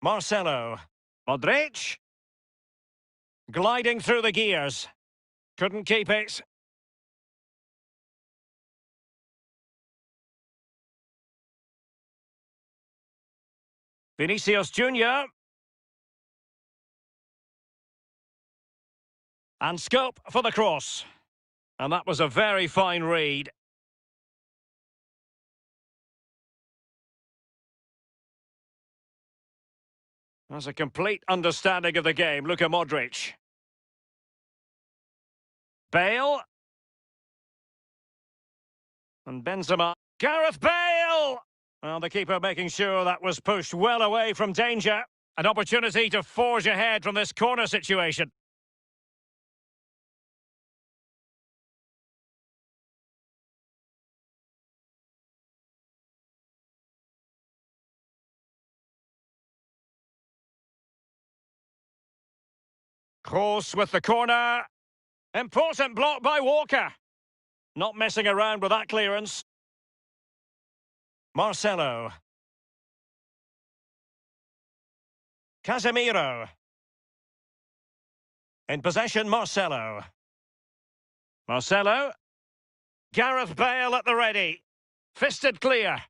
Marcelo. Modric. Gliding through the gears. Couldn't keep it. Vinicius Junior. And scope for the cross. And that was a very fine read. That's a complete understanding of the game. Luka Modric. Bale. And Benzema. Gareth Bale! Well, the keeper making sure that was pushed well away from danger. An opportunity to forge ahead from this corner situation. Kroos with the corner. Important block by Walker. Not messing around with that clearance. Marcelo. Casemiro. In possession, Marcelo. Marcelo. Gareth Bale at the ready. Fisted clear.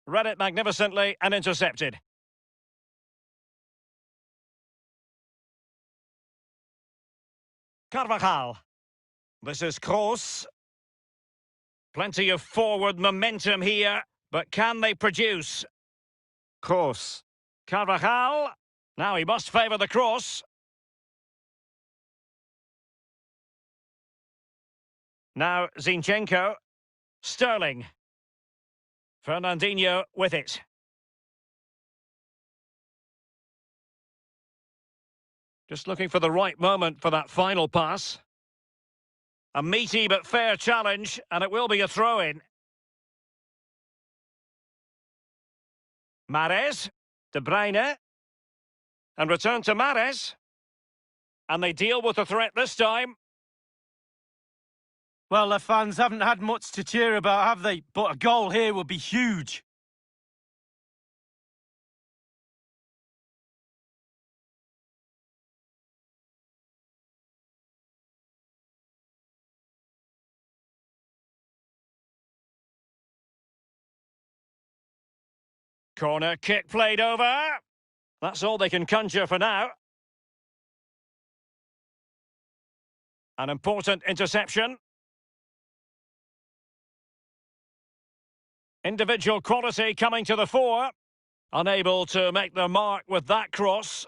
Read it magnificently and intercepted. Carvajal. This is Kroos. Plenty of forward momentum here, but can they produce? Kroos. Carvajal. Now he must favour the cross. Now Zinchenko. Sterling. Fernandinho with it. Just looking for the right moment for that final pass. A meaty but fair challenge, and it will be a throw-in. Mahrez, De Bruyne, and return to Mahrez. And they deal with the threat this time. Well, the fans haven't had much to cheer about, have they? But a goal here would be huge. Corner kick played over. That's all they can conjure for now. An important interception. Individual quality coming to the fore. Unable to make their mark with that cross.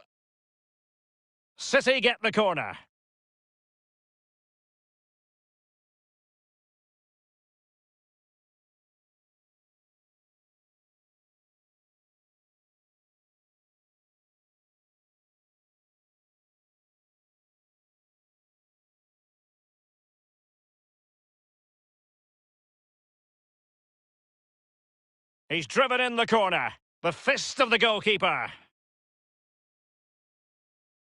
City get the corner. He's driven in the corner. The fist of the goalkeeper.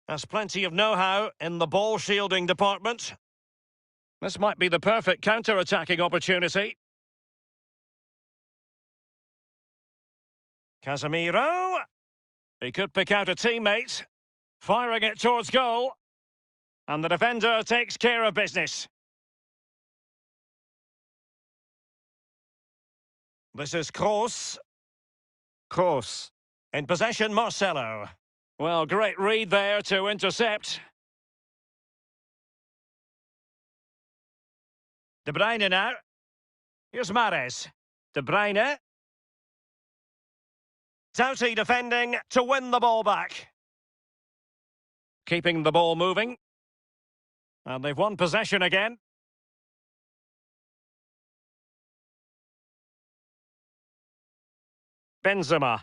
Has plenty of know-how in the ball shielding department. This might be the perfect counter-attacking opportunity. Casemiro. He could pick out a teammate. Firing it towards goal. And the defender takes care of business. This is Kroos. Kroos. In possession, Marcelo. Well, great read there to intercept. De Bruyne now. Here's Mahrez. De Bruyne. Doughty defending to win the ball back. Keeping the ball moving. And they've won possession again. Benzema.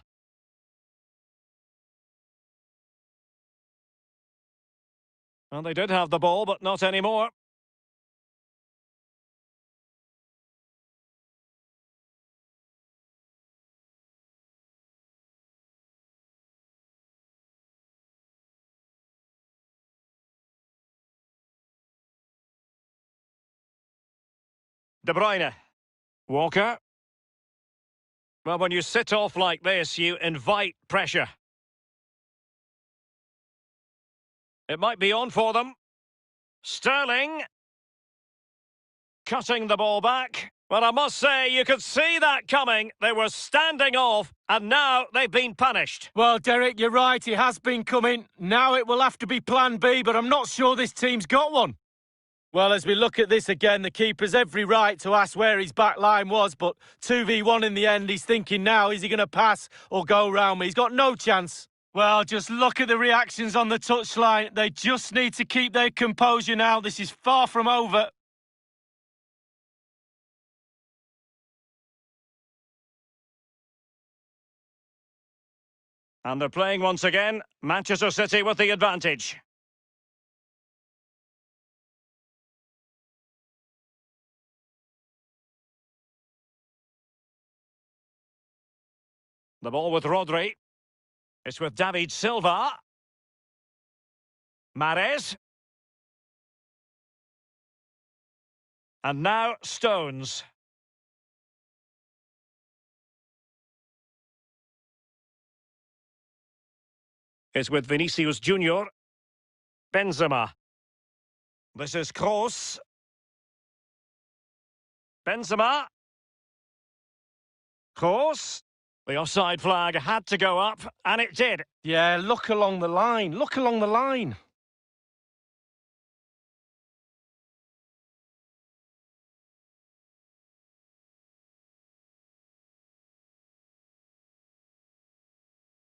Well, they did have the ball, but not anymore. De Bruyne. Walker. Well, when you sit off like this, you invite pressure. It might be on for them. Sterling. Cutting the ball back. Well, I must say, you could see that coming. They were standing off, and now they've been punished. Well, Derek, you're right. It has been coming. Now it will have to be plan B, but I'm not sure this team's got one. Well, as we look at this again, the keeper's every right to ask where his back line was, but 2v1 in the end, he's thinking now, is he going to pass or go round me? He's got no chance. Well, just look at the reactions on the touchline. They just need to keep their composure now. This is far from over. And they're playing once again. Manchester City with the advantage. The ball with Rodri. It's with David Silva. Mahrez. And now Stones. It's with Vinicius Junior. Benzema. This is Kroos. Benzema. Kroos. The offside flag had to go up, and it did. Yeah, look along the line. Look along the line.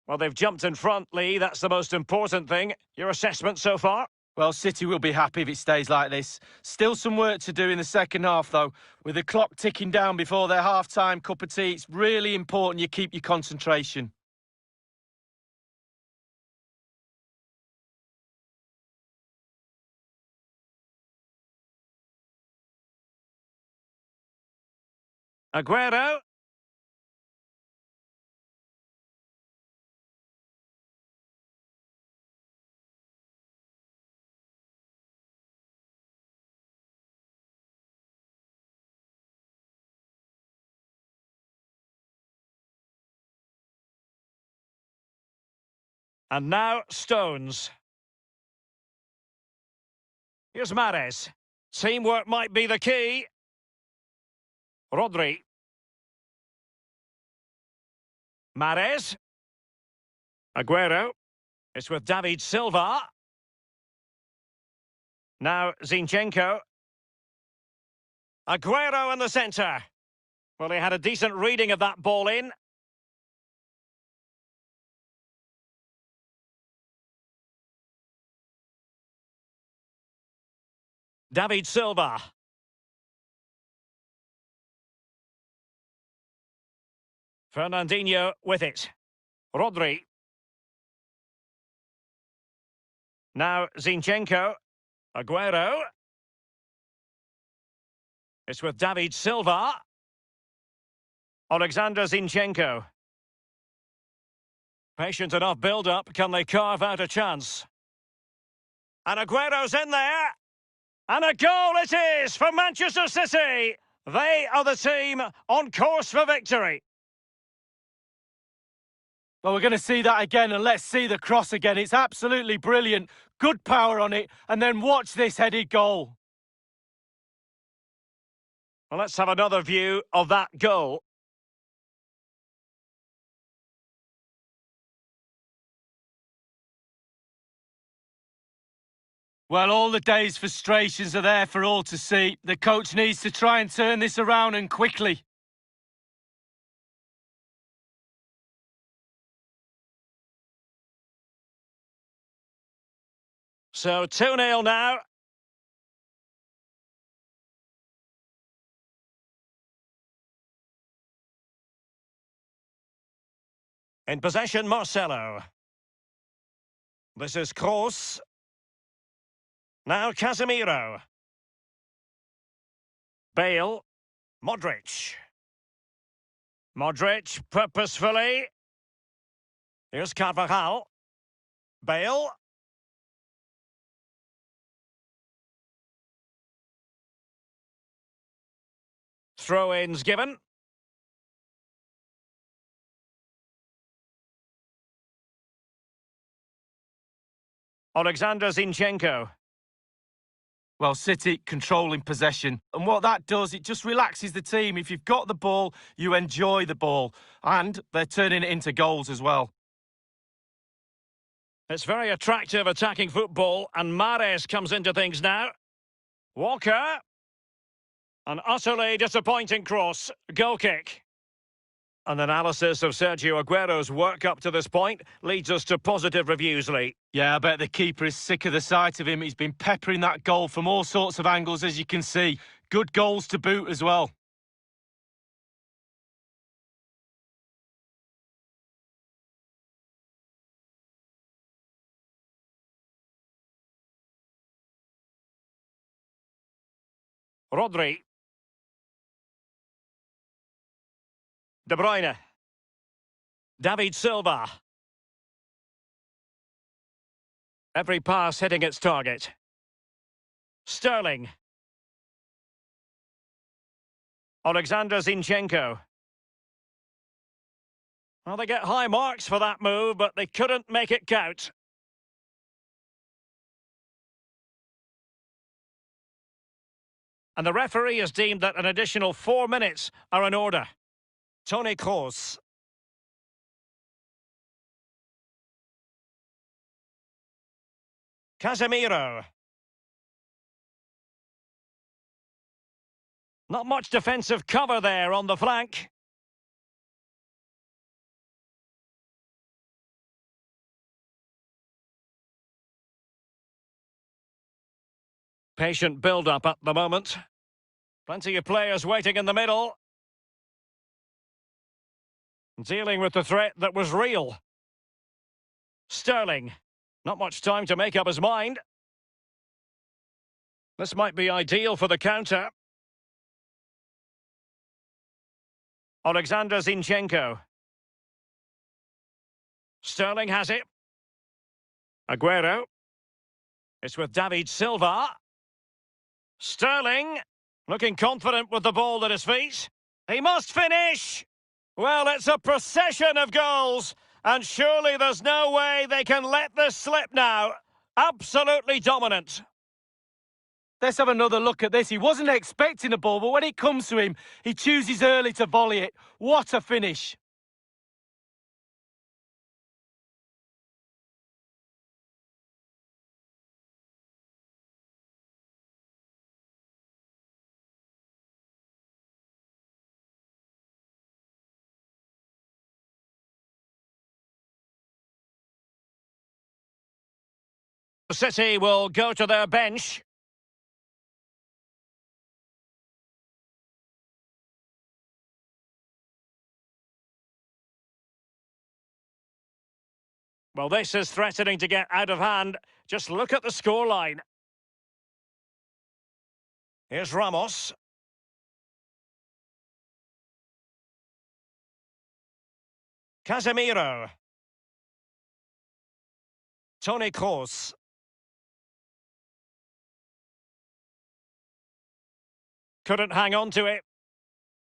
Well, they've jumped in front, Lee. That's the most important thing. Your assessment so far? Well, City will be happy if it stays like this. Still some work to do in the second half, though. With the clock ticking down before their half-time cup of tea, it's really important you keep your concentration. Aguero. And now Stones. Here's Mahrez. Teamwork might be the key. Rodri. Mahrez. Aguero. It's with David Silva. Now Zinchenko. Aguero in the centre. Well, he had a decent reading of that ball in. David Silva. Fernandinho with it. Rodri. Now Zinchenko. Aguero. It's with David Silva. Alexander Zinchenko. Patient enough build-up. Can they carve out a chance? And Aguero's in there. And a goal it is for Manchester City. They are the team on course for victory. Well, we're going to see that again, and let's see the cross again. It's absolutely brilliant. Good power on it, and then watch this headed goal. Well, let's have another view of that goal. Well, all the day's frustrations are there for all to see. The coach needs to try and turn this around, and quickly. So 2-0 now. In possession, Marcelo. This is Kroos. Now Casemiro. Bale. Modric. Modric, purposefully. Here's Carvajal. Bale. Throw-ins given. Alexander Zinchenko. Well, City controlling possession. And what that does, it just relaxes the team. If you've got the ball, you enjoy the ball. And they're turning it into goals as well. It's very attractive attacking football, and Mahrez comes into things now. Walker. An utterly disappointing cross. Goal kick. An analysis of Sergio Aguero's work up to this point leads us to positive reviews, Lee. Yeah, I bet the keeper is sick of the sight of him. He's been peppering that goal from all sorts of angles, as you can see. Good goals to boot as well. Rodri. De Bruyne. David Silva. Every pass hitting its target. Sterling. Alexander Zinchenko. Well, they get high marks for that move, but they couldn't make it count. And the referee has deemed that an additional 4 minutes are in order. Toni Kroos. Casemiro. Not much defensive cover there on the flank. Patient build-up at the moment. Plenty of players waiting in the middle. Dealing with the threat that was real. Sterling. Not much time to make up his mind. This might be ideal for the counter. Alexander Zinchenko. Sterling has it. Aguero. It's with David Silva. Sterling, looking confident with the ball at his feet. He must finish! Well, it's a procession of goals, and surely there's no way they can let this slip now. Absolutely dominant. Let's have another look at this. He wasn't expecting the ball, but when it comes to him, he chooses early to volley it. What a finish. City will go to their bench. Well, this is threatening to get out of hand. Just look at the scoreline. Here's Ramos. Casemiro. Toni Kroos. Couldn't hang on to it.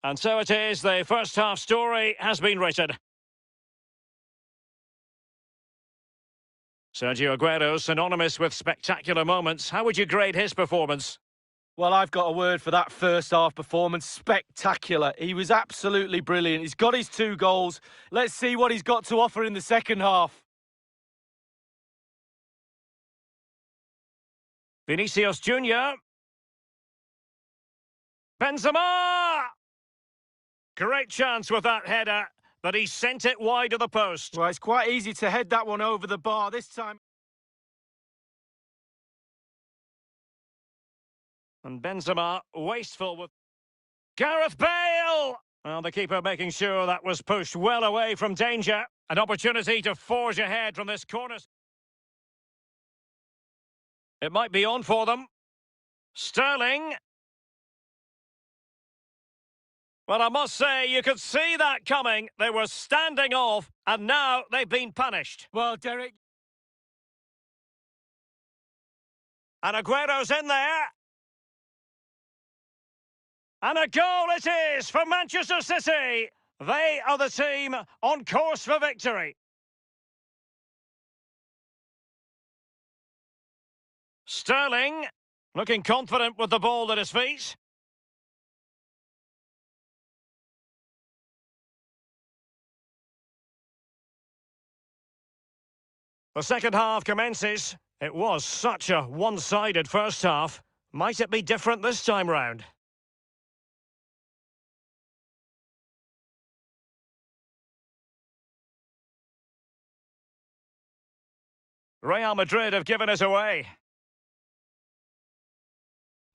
And so it is, the first half story has been written. Sergio Aguero, synonymous with spectacular moments. How would you grade his performance? Well, I've got a word for that first half performance. Spectacular. He was absolutely brilliant. He's got his 2 goals. Let's see what he's got to offer in the second half. Vinicius Junior. Benzema! Great chance with that header, but he sent it wide of the post. Well, it's quite easy to head that one over the bar this time. And Benzema, wasteful with... Gareth Bale! Well, the keeper making sure that was pushed well away from danger. An opportunity to forge ahead from this corner. It might be on for them. Sterling. Well, I must say, you could see that coming. They were standing off, and now they've been punished. Well, Derek... And Aguero's in there. And a goal it is for Manchester City. They are the team on course for victory. Sterling, looking confident with the ball at his feet. The second half commences. It was such a one-sided first half. Might it be different this time round? Real Madrid have given it away.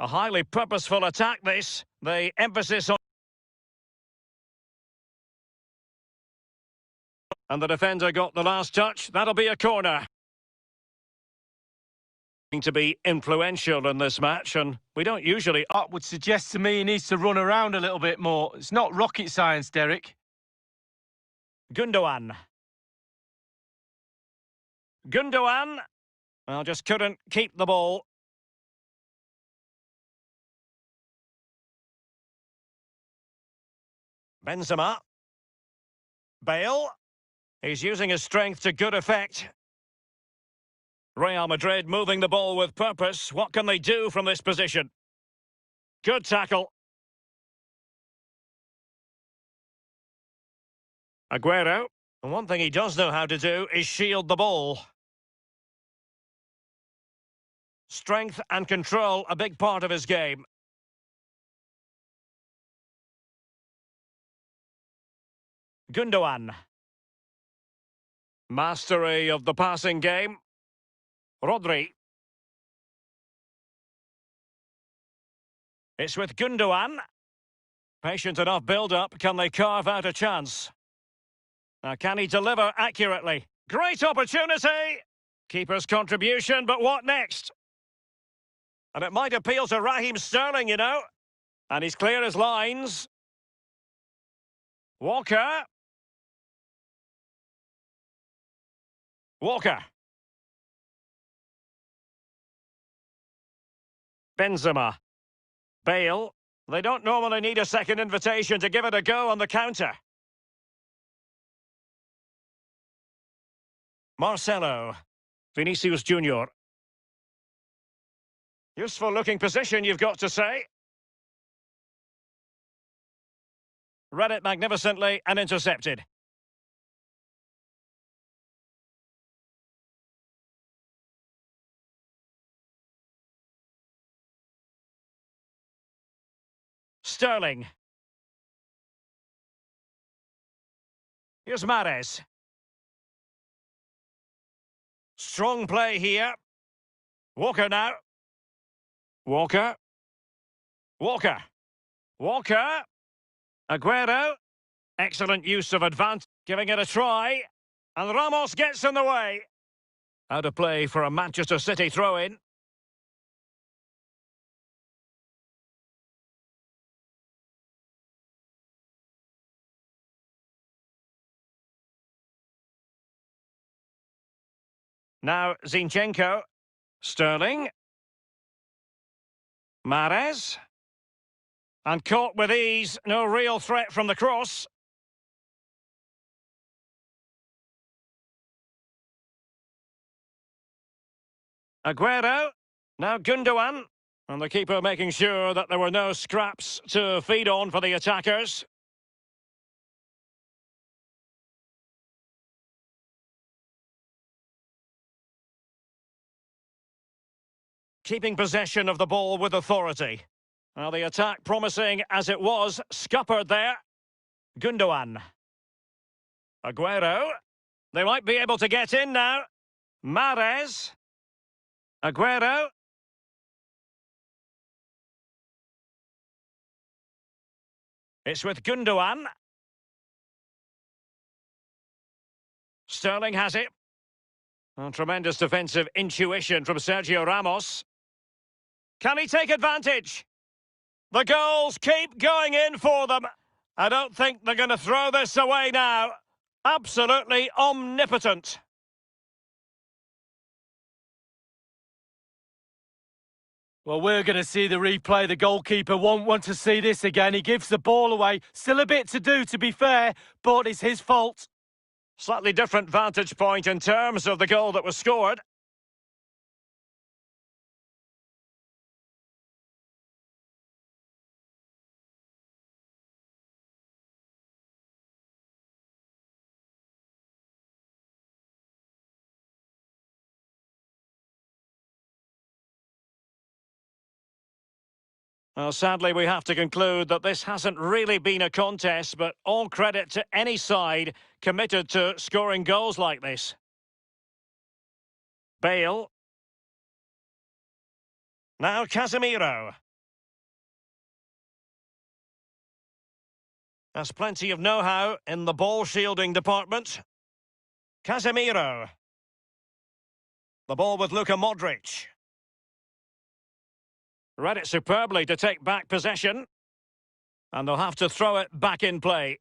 A highly purposeful attack this. The emphasis on... And the defender got the last touch. That'll be a corner. To be influential in this match, and we don't usually... That would suggest to me he needs to run around a little bit more. It's not rocket science, Derek. Gundogan. Gundogan. Well, just couldn't keep the ball. Benzema. Bale. He's using his strength to good effect. Real Madrid moving the ball with purpose. What can they do from this position? Good tackle. Aguero. And one thing he does know how to do is shield the ball. Strength and control, a big part of his game. Gundogan. Mastery of the passing game. Rodri. It's with Gundogan. Patient enough build-up. Can they carve out a chance? Now, can he deliver accurately? Great opportunity! Keeper's contribution, but what next? And it might appeal to Raheem Sterling, you know. And he's clear as lines. Walker. Walker. Benzema. Bale. They don't normally need a second invitation to give it a go on the counter. Marcelo. Vinicius Junior. Useful looking position, you've got to say. Read it magnificently and intercepted. Sterling. Here's Mahrez. Strong play here. Walker now. Walker. Walker. Walker. Aguero. Excellent use of advance. Giving it a try. And Ramos gets in the way. Out of play for a Manchester City throw-in. Now Zinchenko. Sterling. Mahrez. And caught with ease. No real threat from the cross. Aguero. Now Gundogan. And the keeper making sure that there were no scraps to feed on for the attackers. Keeping possession of the ball with authority. Well, the attack promising as it was, scuppered there. Gundogan. Aguero. They might be able to get in now. Mahrez. Aguero. It's with Gundogan. Sterling has it. Oh, tremendous defensive intuition from Sergio Ramos. Can he take advantage? The goals keep going in for them. I don't think they're going to throw this away now. Absolutely omnipotent. Well, we're going to see the replay. The goalkeeper won't want to see this again. He gives the ball away. Still a bit to do, to be fair, but it's his fault. Slightly different vantage point in terms of the goal that was scored. Well, sadly, we have to conclude that this hasn't really been a contest, but all credit to any side committed to scoring goals like this. Bale. Now Casemiro. Has plenty of know-how in the ball-shielding department. Casemiro. The ball with Luka Modric. Read it superbly to take back possession. And they'll have to throw it back in play.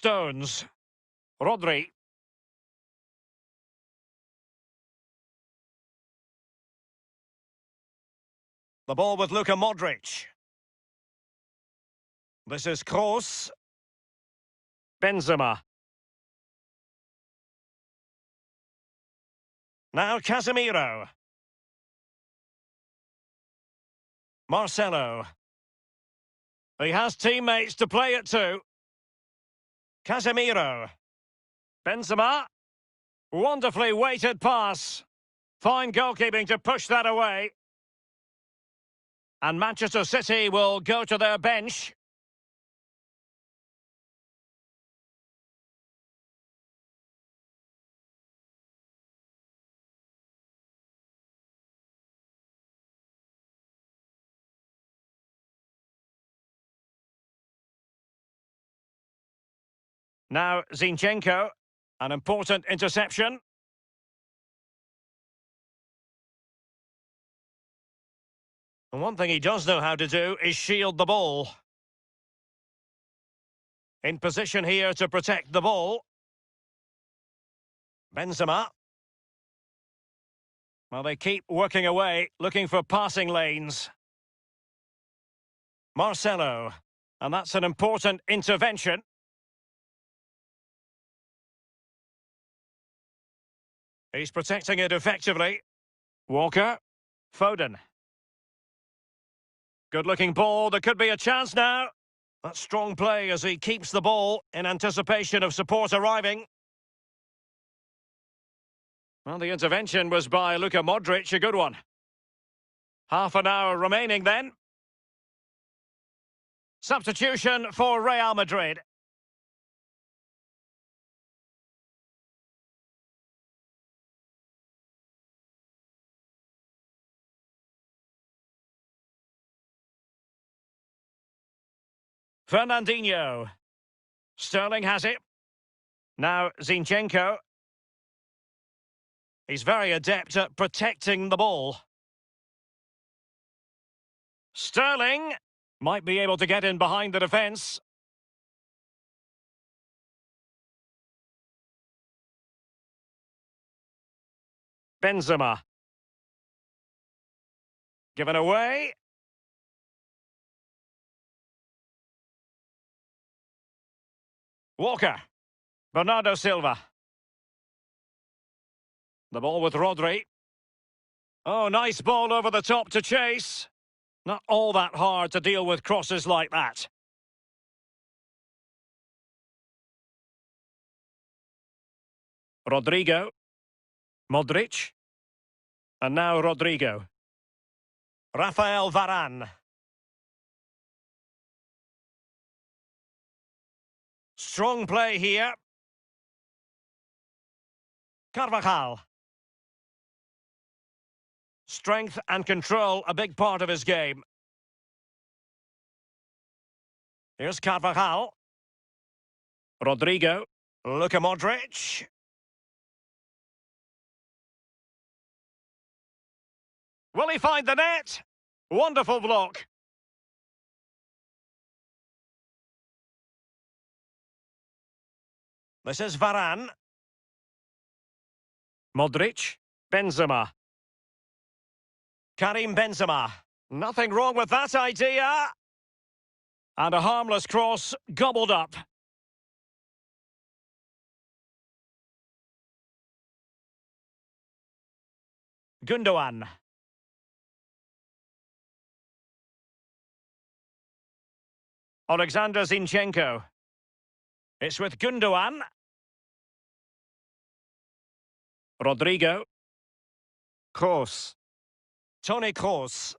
stones. Rodri. The ball with Luka Modric. This is Kroos. Benzema. Now Casemiro. Marcelo. He has teammates to play it to. Casemiro. Benzema. Wonderfully weighted pass. Fine goalkeeping to push that away. And Manchester City will go to their bench. Now Zinchenko. An important interception. And one thing he does know how to do is shield the ball. In position here to protect the ball. Benzema. Well, they keep working away, looking for passing lanes. Marcelo. And that's an important intervention. He's protecting it effectively. Walker. Foden. Good-looking ball. There could be a chance now. That's strong play as he keeps the ball in anticipation of support arriving. Well, the intervention was by Luka Modric, a good one. Half an hour remaining then. Substitution for Real Madrid. Fernandinho. Sterling has it. Now Zinchenko. He's very adept at protecting the ball. Sterling might be able to get in behind the defence. Benzema. Given away. Walker. Bernardo Silva. The ball with Rodri. Oh, nice ball over the top to chase. Not all that hard to deal with crosses like that. Rodrigo. Modric. And now Rodrigo. Rafael Varane. Strong play here. Carvajal. Strength and control, a big part of his game. Here's Carvajal. Rodrigo. Luka Modric. Will he find the net? Wonderful block. This is Varane. Modric. Benzema. Karim Benzema. Nothing wrong with that idea. And a harmless cross gobbled up. Gundogan. Alexander Zinchenko. It's with Gundogan. Rodrigo. Kroos. Toni Kroos.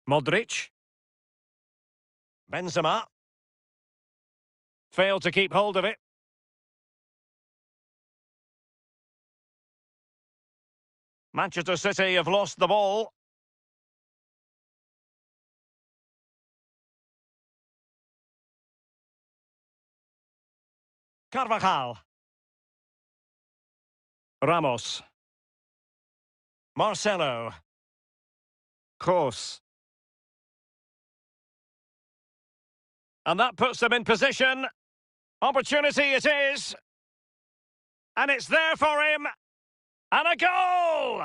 Modric. Benzema. Failed to keep hold of it. Manchester City have lost the ball. Carvajal. Ramos. Marcelo. Kroos. And that puts them in position. Opportunity it is. And it's there for him. And a goal!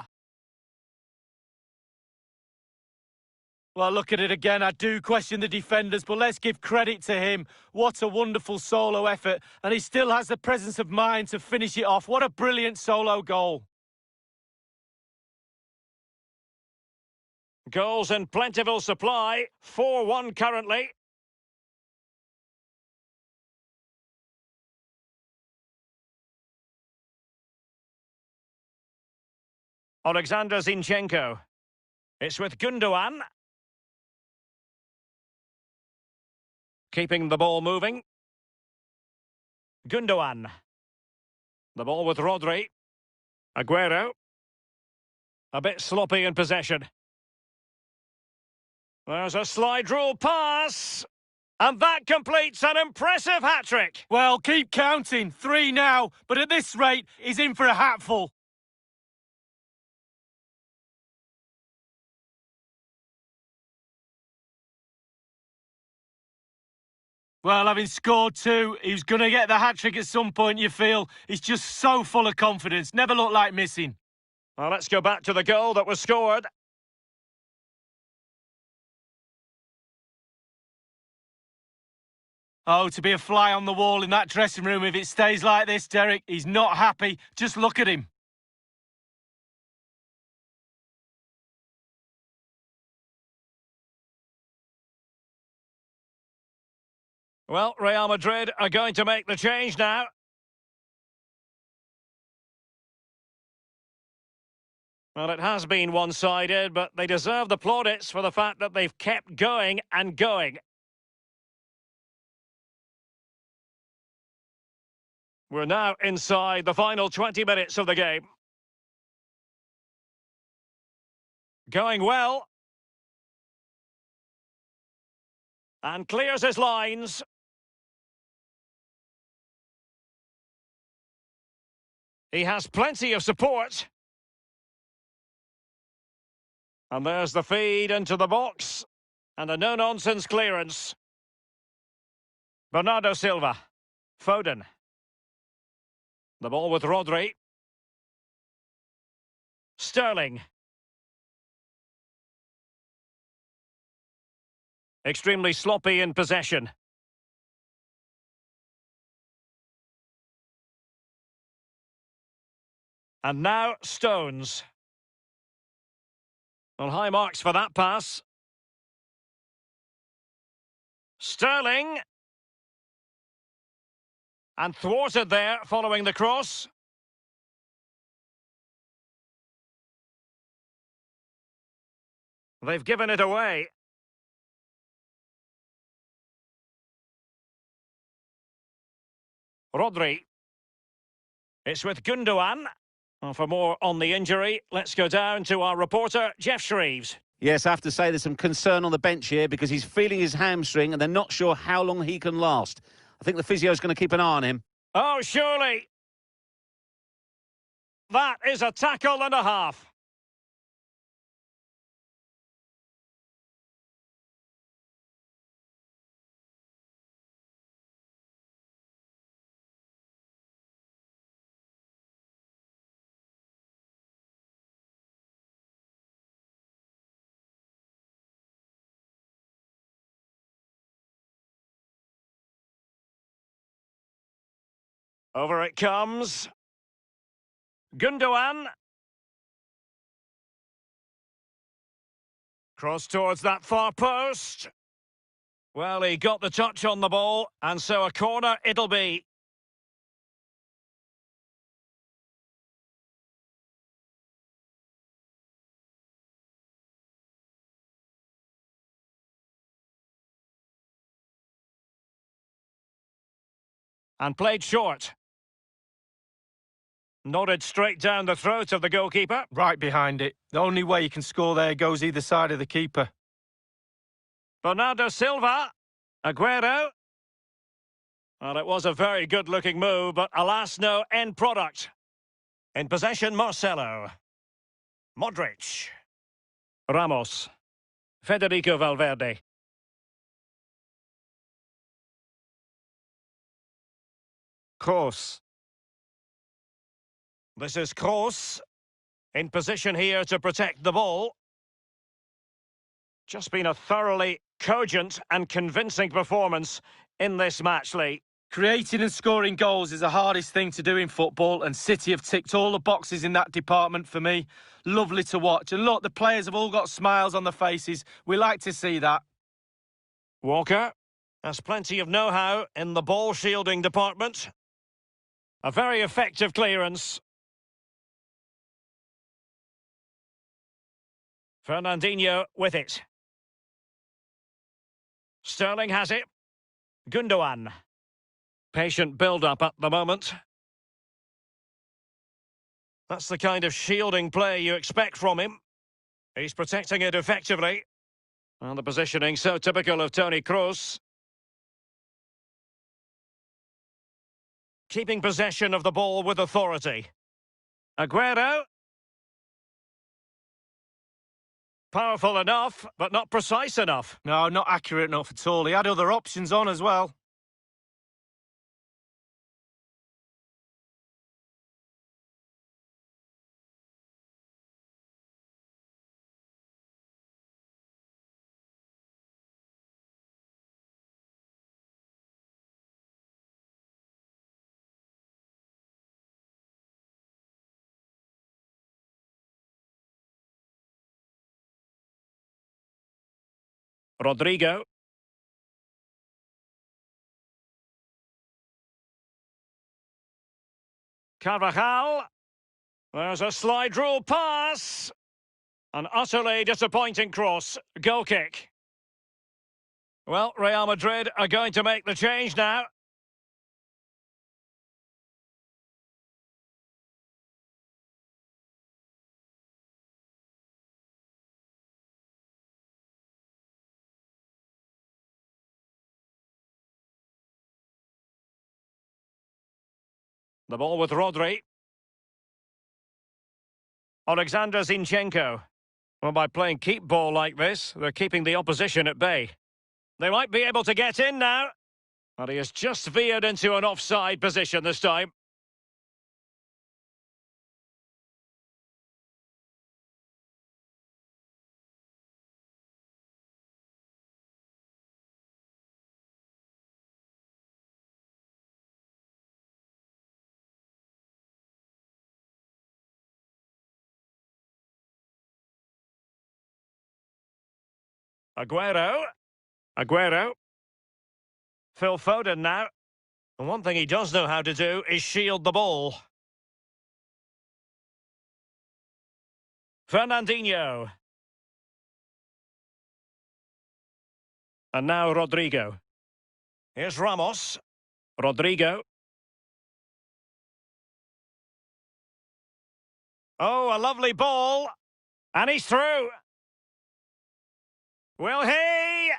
Well, look at it again. I do question the defenders, but let's give credit to him. What a wonderful solo effort. And he still has the presence of mind to finish it off. What a brilliant solo goal. Goals in plentiful supply. 4-1 currently. Alexander Zinchenko. It's with Gundogan. Keeping the ball moving. Gundogan. The ball with Rodri. Aguero. A bit sloppy in possession. There's a slide rule pass. And that completes an impressive hat-trick. Well, keep counting. 3 now. But at this rate, he's in for a hatful. Well, having scored 2, he was going to get the hat-trick at some point, you feel. He's just so full of confidence. Never looked like missing. Well, let's go back to the goal that was scored. Oh, to be a fly on the wall in that dressing room if it stays like this, Derek. He's not happy. Just look at him. Well, Real Madrid are going to make the change now. Well, it has been one-sided, but they deserve the plaudits for the fact that they've kept going and going. We're now inside the final 20 minutes of the game. Going well. And clears his lines. He has plenty of support. And there's the feed into the box. And a no-nonsense clearance. Bernardo Silva. Foden. The ball with Rodri. Sterling. Extremely sloppy in possession. And now Stones. Well, high marks for that pass. Sterling. And thwarted there following the cross. They've given it away. Rodri. It's with Gundogan. Well, for more on the injury, let's go down to our reporter, Jeff Shreves. Yes, I have to say there's some concern on the bench here because he's feeling his hamstring and they're not sure how long he can last. I think the physio's going to keep an eye on him. Oh, surely. That is a tackle and a half. Over it comes. Gundogan. Cross towards that far post. Well, he got the touch on the ball, and so a corner it'll be. And played short. Nodded straight down the throat of the goalkeeper. Right behind it. The only way you can score there goes either side of the keeper. Bernardo Silva. Aguero. Well, it was a very good-looking move, but alas, no end product. In possession, Marcelo. Modric. Ramos. Federico Valverde. Kroos. This is Kroos. In position here to protect the ball. Just been a thoroughly cogent and convincing performance in this match, Lee. Creating and scoring goals is the hardest thing to do in football, and City have ticked all the boxes in that department for me. Lovely to watch. And look, the players have all got smiles on their faces. We like to see that. Walker has plenty of know-how in the ball shielding department. A very effective clearance. Fernandinho with it. Sterling has it. Gundogan. Patient build-up at the moment. That's the kind of shielding play you expect from him. He's protecting it effectively. And the positioning so typical of Toni Kroos. Keeping possession of the ball with authority. Aguero. Powerful enough, but not precise enough. No, not accurate enough at all. He had other options on as well. Rodrigo. Carvajal. There's a slide rule pass. An utterly disappointing cross. Goal kick. Well, Real Madrid are going to make the change now. The ball with Rodri. Alexander Zinchenko. Well, by playing keep ball like this, they're keeping the opposition at bay. They might be able to get in now. But he has just veered into an offside position this time. Aguero. Aguero. Phil Foden now. And one thing he does know how to do is shield the ball. Fernandinho. And now Rodrigo. Here's Ramos. Rodrigo. Oh, a lovely ball. And he's through. Will he?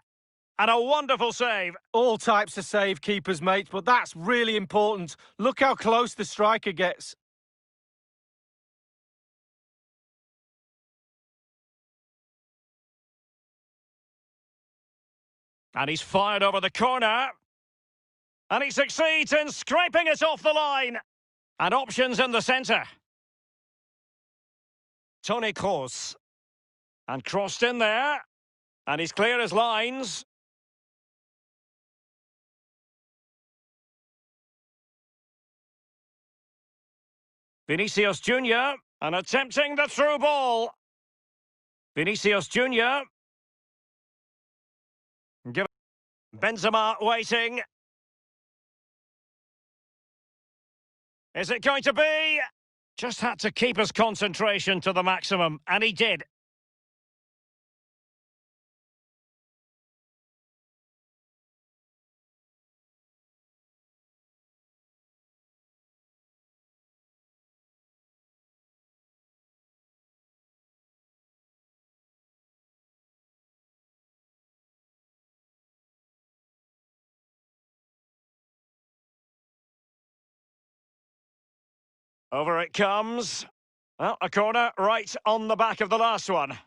And a wonderful save. All types of save keepers, mate, but that's really important. Look how close the striker gets. And he's fired over the corner. And he succeeds in scraping it off the line. And options in the centre. Toni Kroos. And crossed in there. And he's clear as lines. Vinicius Junior. And attempting the through ball. Vinicius Junior. Benzema waiting. Is it going to be? Just had to keep his concentration to the maximum, and he did. Over it comes. Well, a corner right on the back of the last one.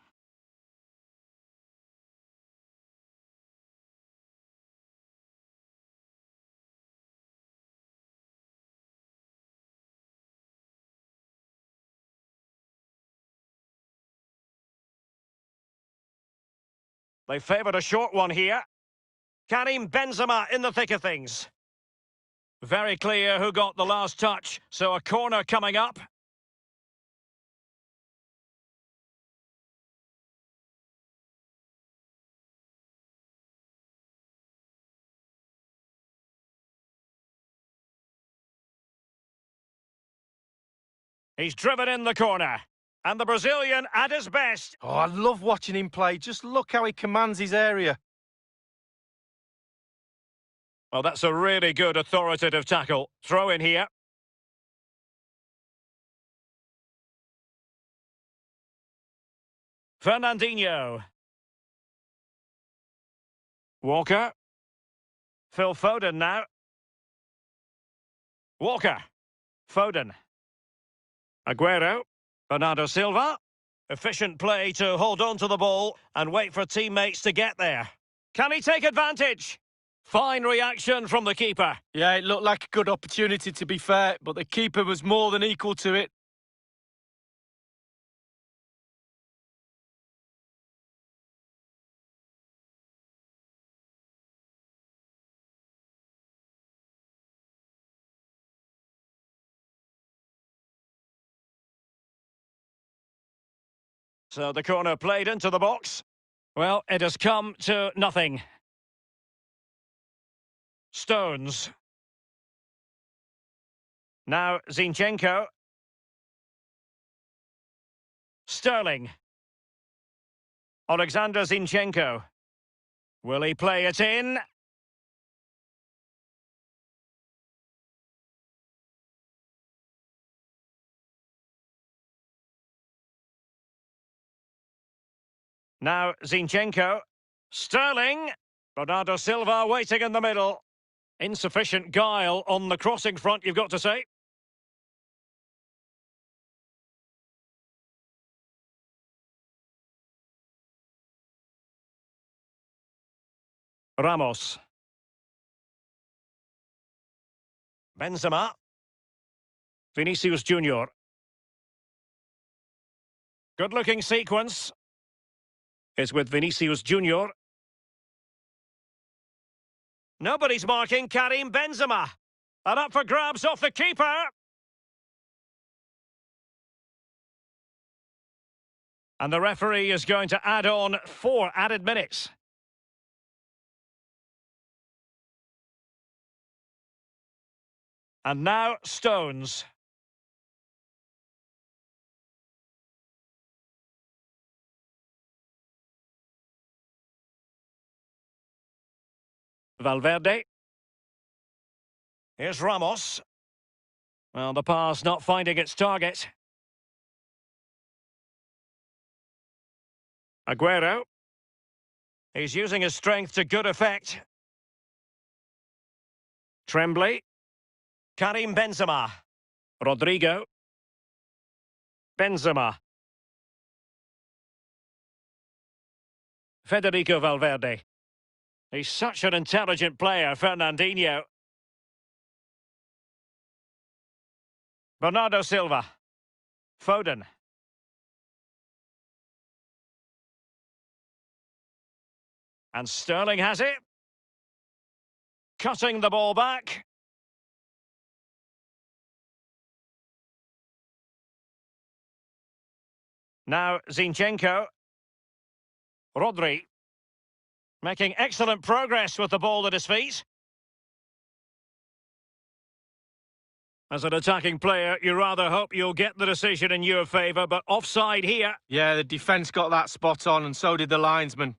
They favoured a short one here. Karim Benzema in the thick of things. Very clear who got the last touch, so a corner coming up. He's driven in the corner. And the Brazilian at his best. Oh, I love watching him play. Just look how he commands his area. Well, that's a really good authoritative tackle. Throw in here. Fernandinho. Walker. Phil Foden now. Walker. Foden. Aguero. Bernardo Silva. Efficient play to hold on to the ball and wait for teammates to get there. Can he take advantage? Fine reaction from the keeper. Yeah, it looked like a good opportunity to be fair, but the keeper was more than equal to it. So the corner played into the box. Well, it has come to nothing. Stones. Now Zinchenko. Sterling. Alexander Zinchenko. Will he play it in? Now Zinchenko. Sterling. Bernardo Silva waiting in the middle. Insufficient guile on the crossing front, you've got to say. Ramos. Benzema. Vinicius Junior. Good-looking sequence. Is with Vinicius Junior. Nobody's marking Karim Benzema. And up for grabs off the keeper. And the referee is going to add on 4 added minutes. And now Stones. Valverde. Here's Ramos. Well, the pass not finding its target. Aguero. He's using his strength to good effect. Tremblay. Karim Benzema. Rodrigo. Benzema. Federico Valverde. He's such an intelligent player, Fernandinho. Bernardo Silva. Foden. And Sterling has it. Cutting the ball back. Now Zinchenko. Rodri. Making excellent progress with the ball at his feet. As an attacking player, you rather hope you'll get the decision in your favour, but offside here. Yeah, the defence got that spot on, and so did the linesman.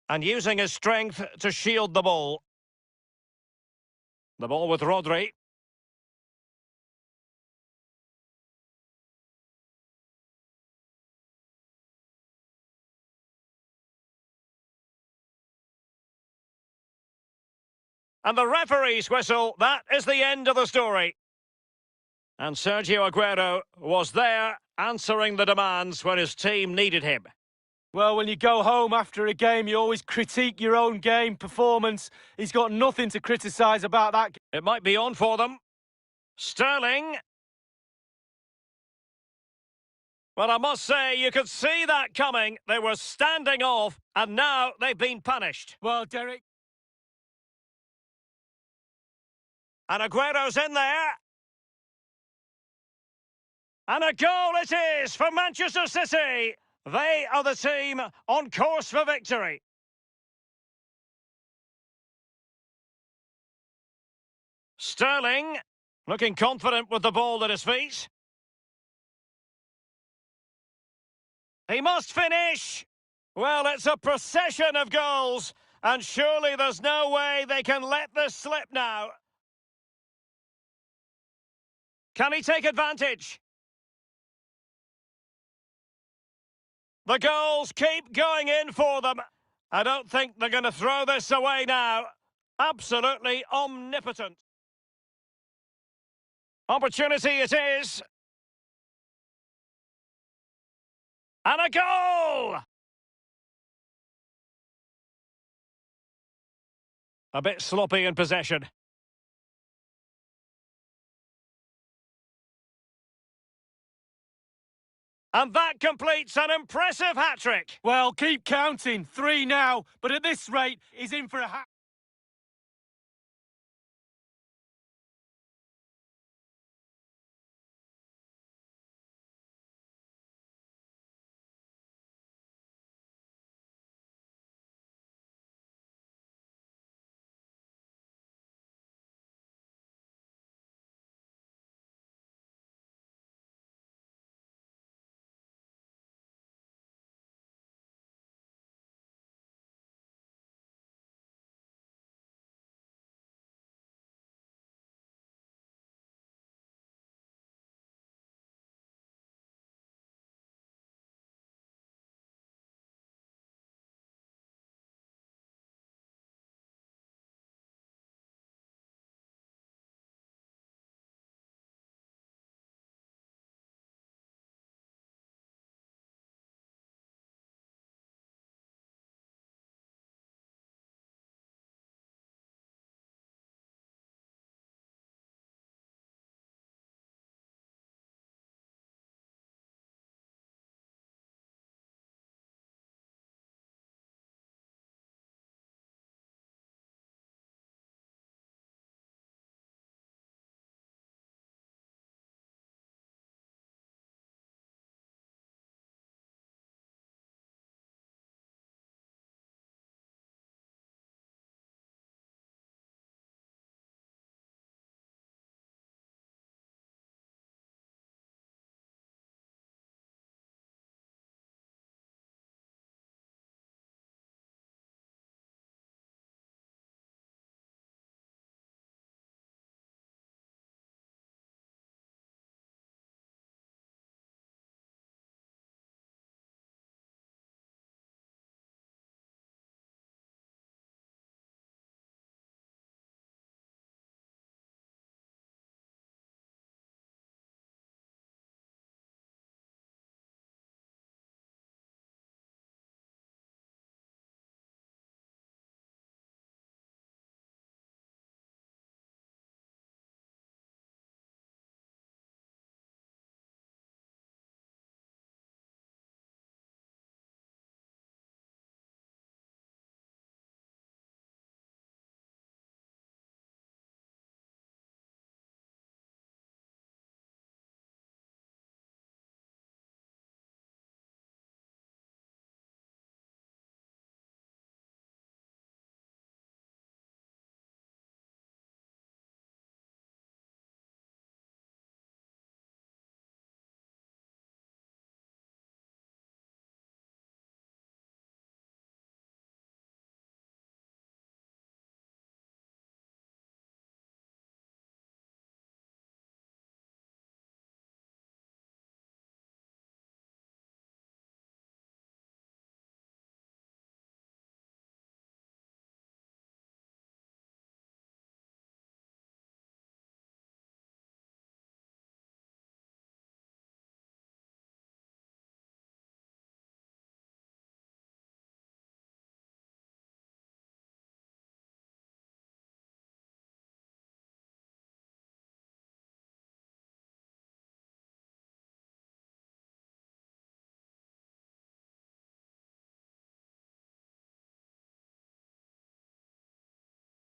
And using his strength to shield the ball. The ball with Rodri. And the referee's whistle, that is the end of the story. And Sergio Aguero was there, answering the demands when his team needed him. Well, when you go home after a game, you always critique your own game performance. He's got nothing to criticise about that. It might be on for them. Sterling. Well, I must say, you could see that coming. They were standing off, and now they've been punished. Well, Derek. And Aguero's in there. And a goal it is for Manchester City. They are the team on course for victory. Sterling, looking confident with the ball at his feet. He must finish. Well, it's a procession of goals, and surely there's no way they can let this slip now. Can he take advantage? The goals keep going in for them. I don't think they're going to throw this away now. Absolutely omnipotent. Opportunity it is. And a goal! A bit sloppy in possession. And that completes an impressive hat-trick. Well, keep counting. 3 now, but at this rate, he's in for a hat.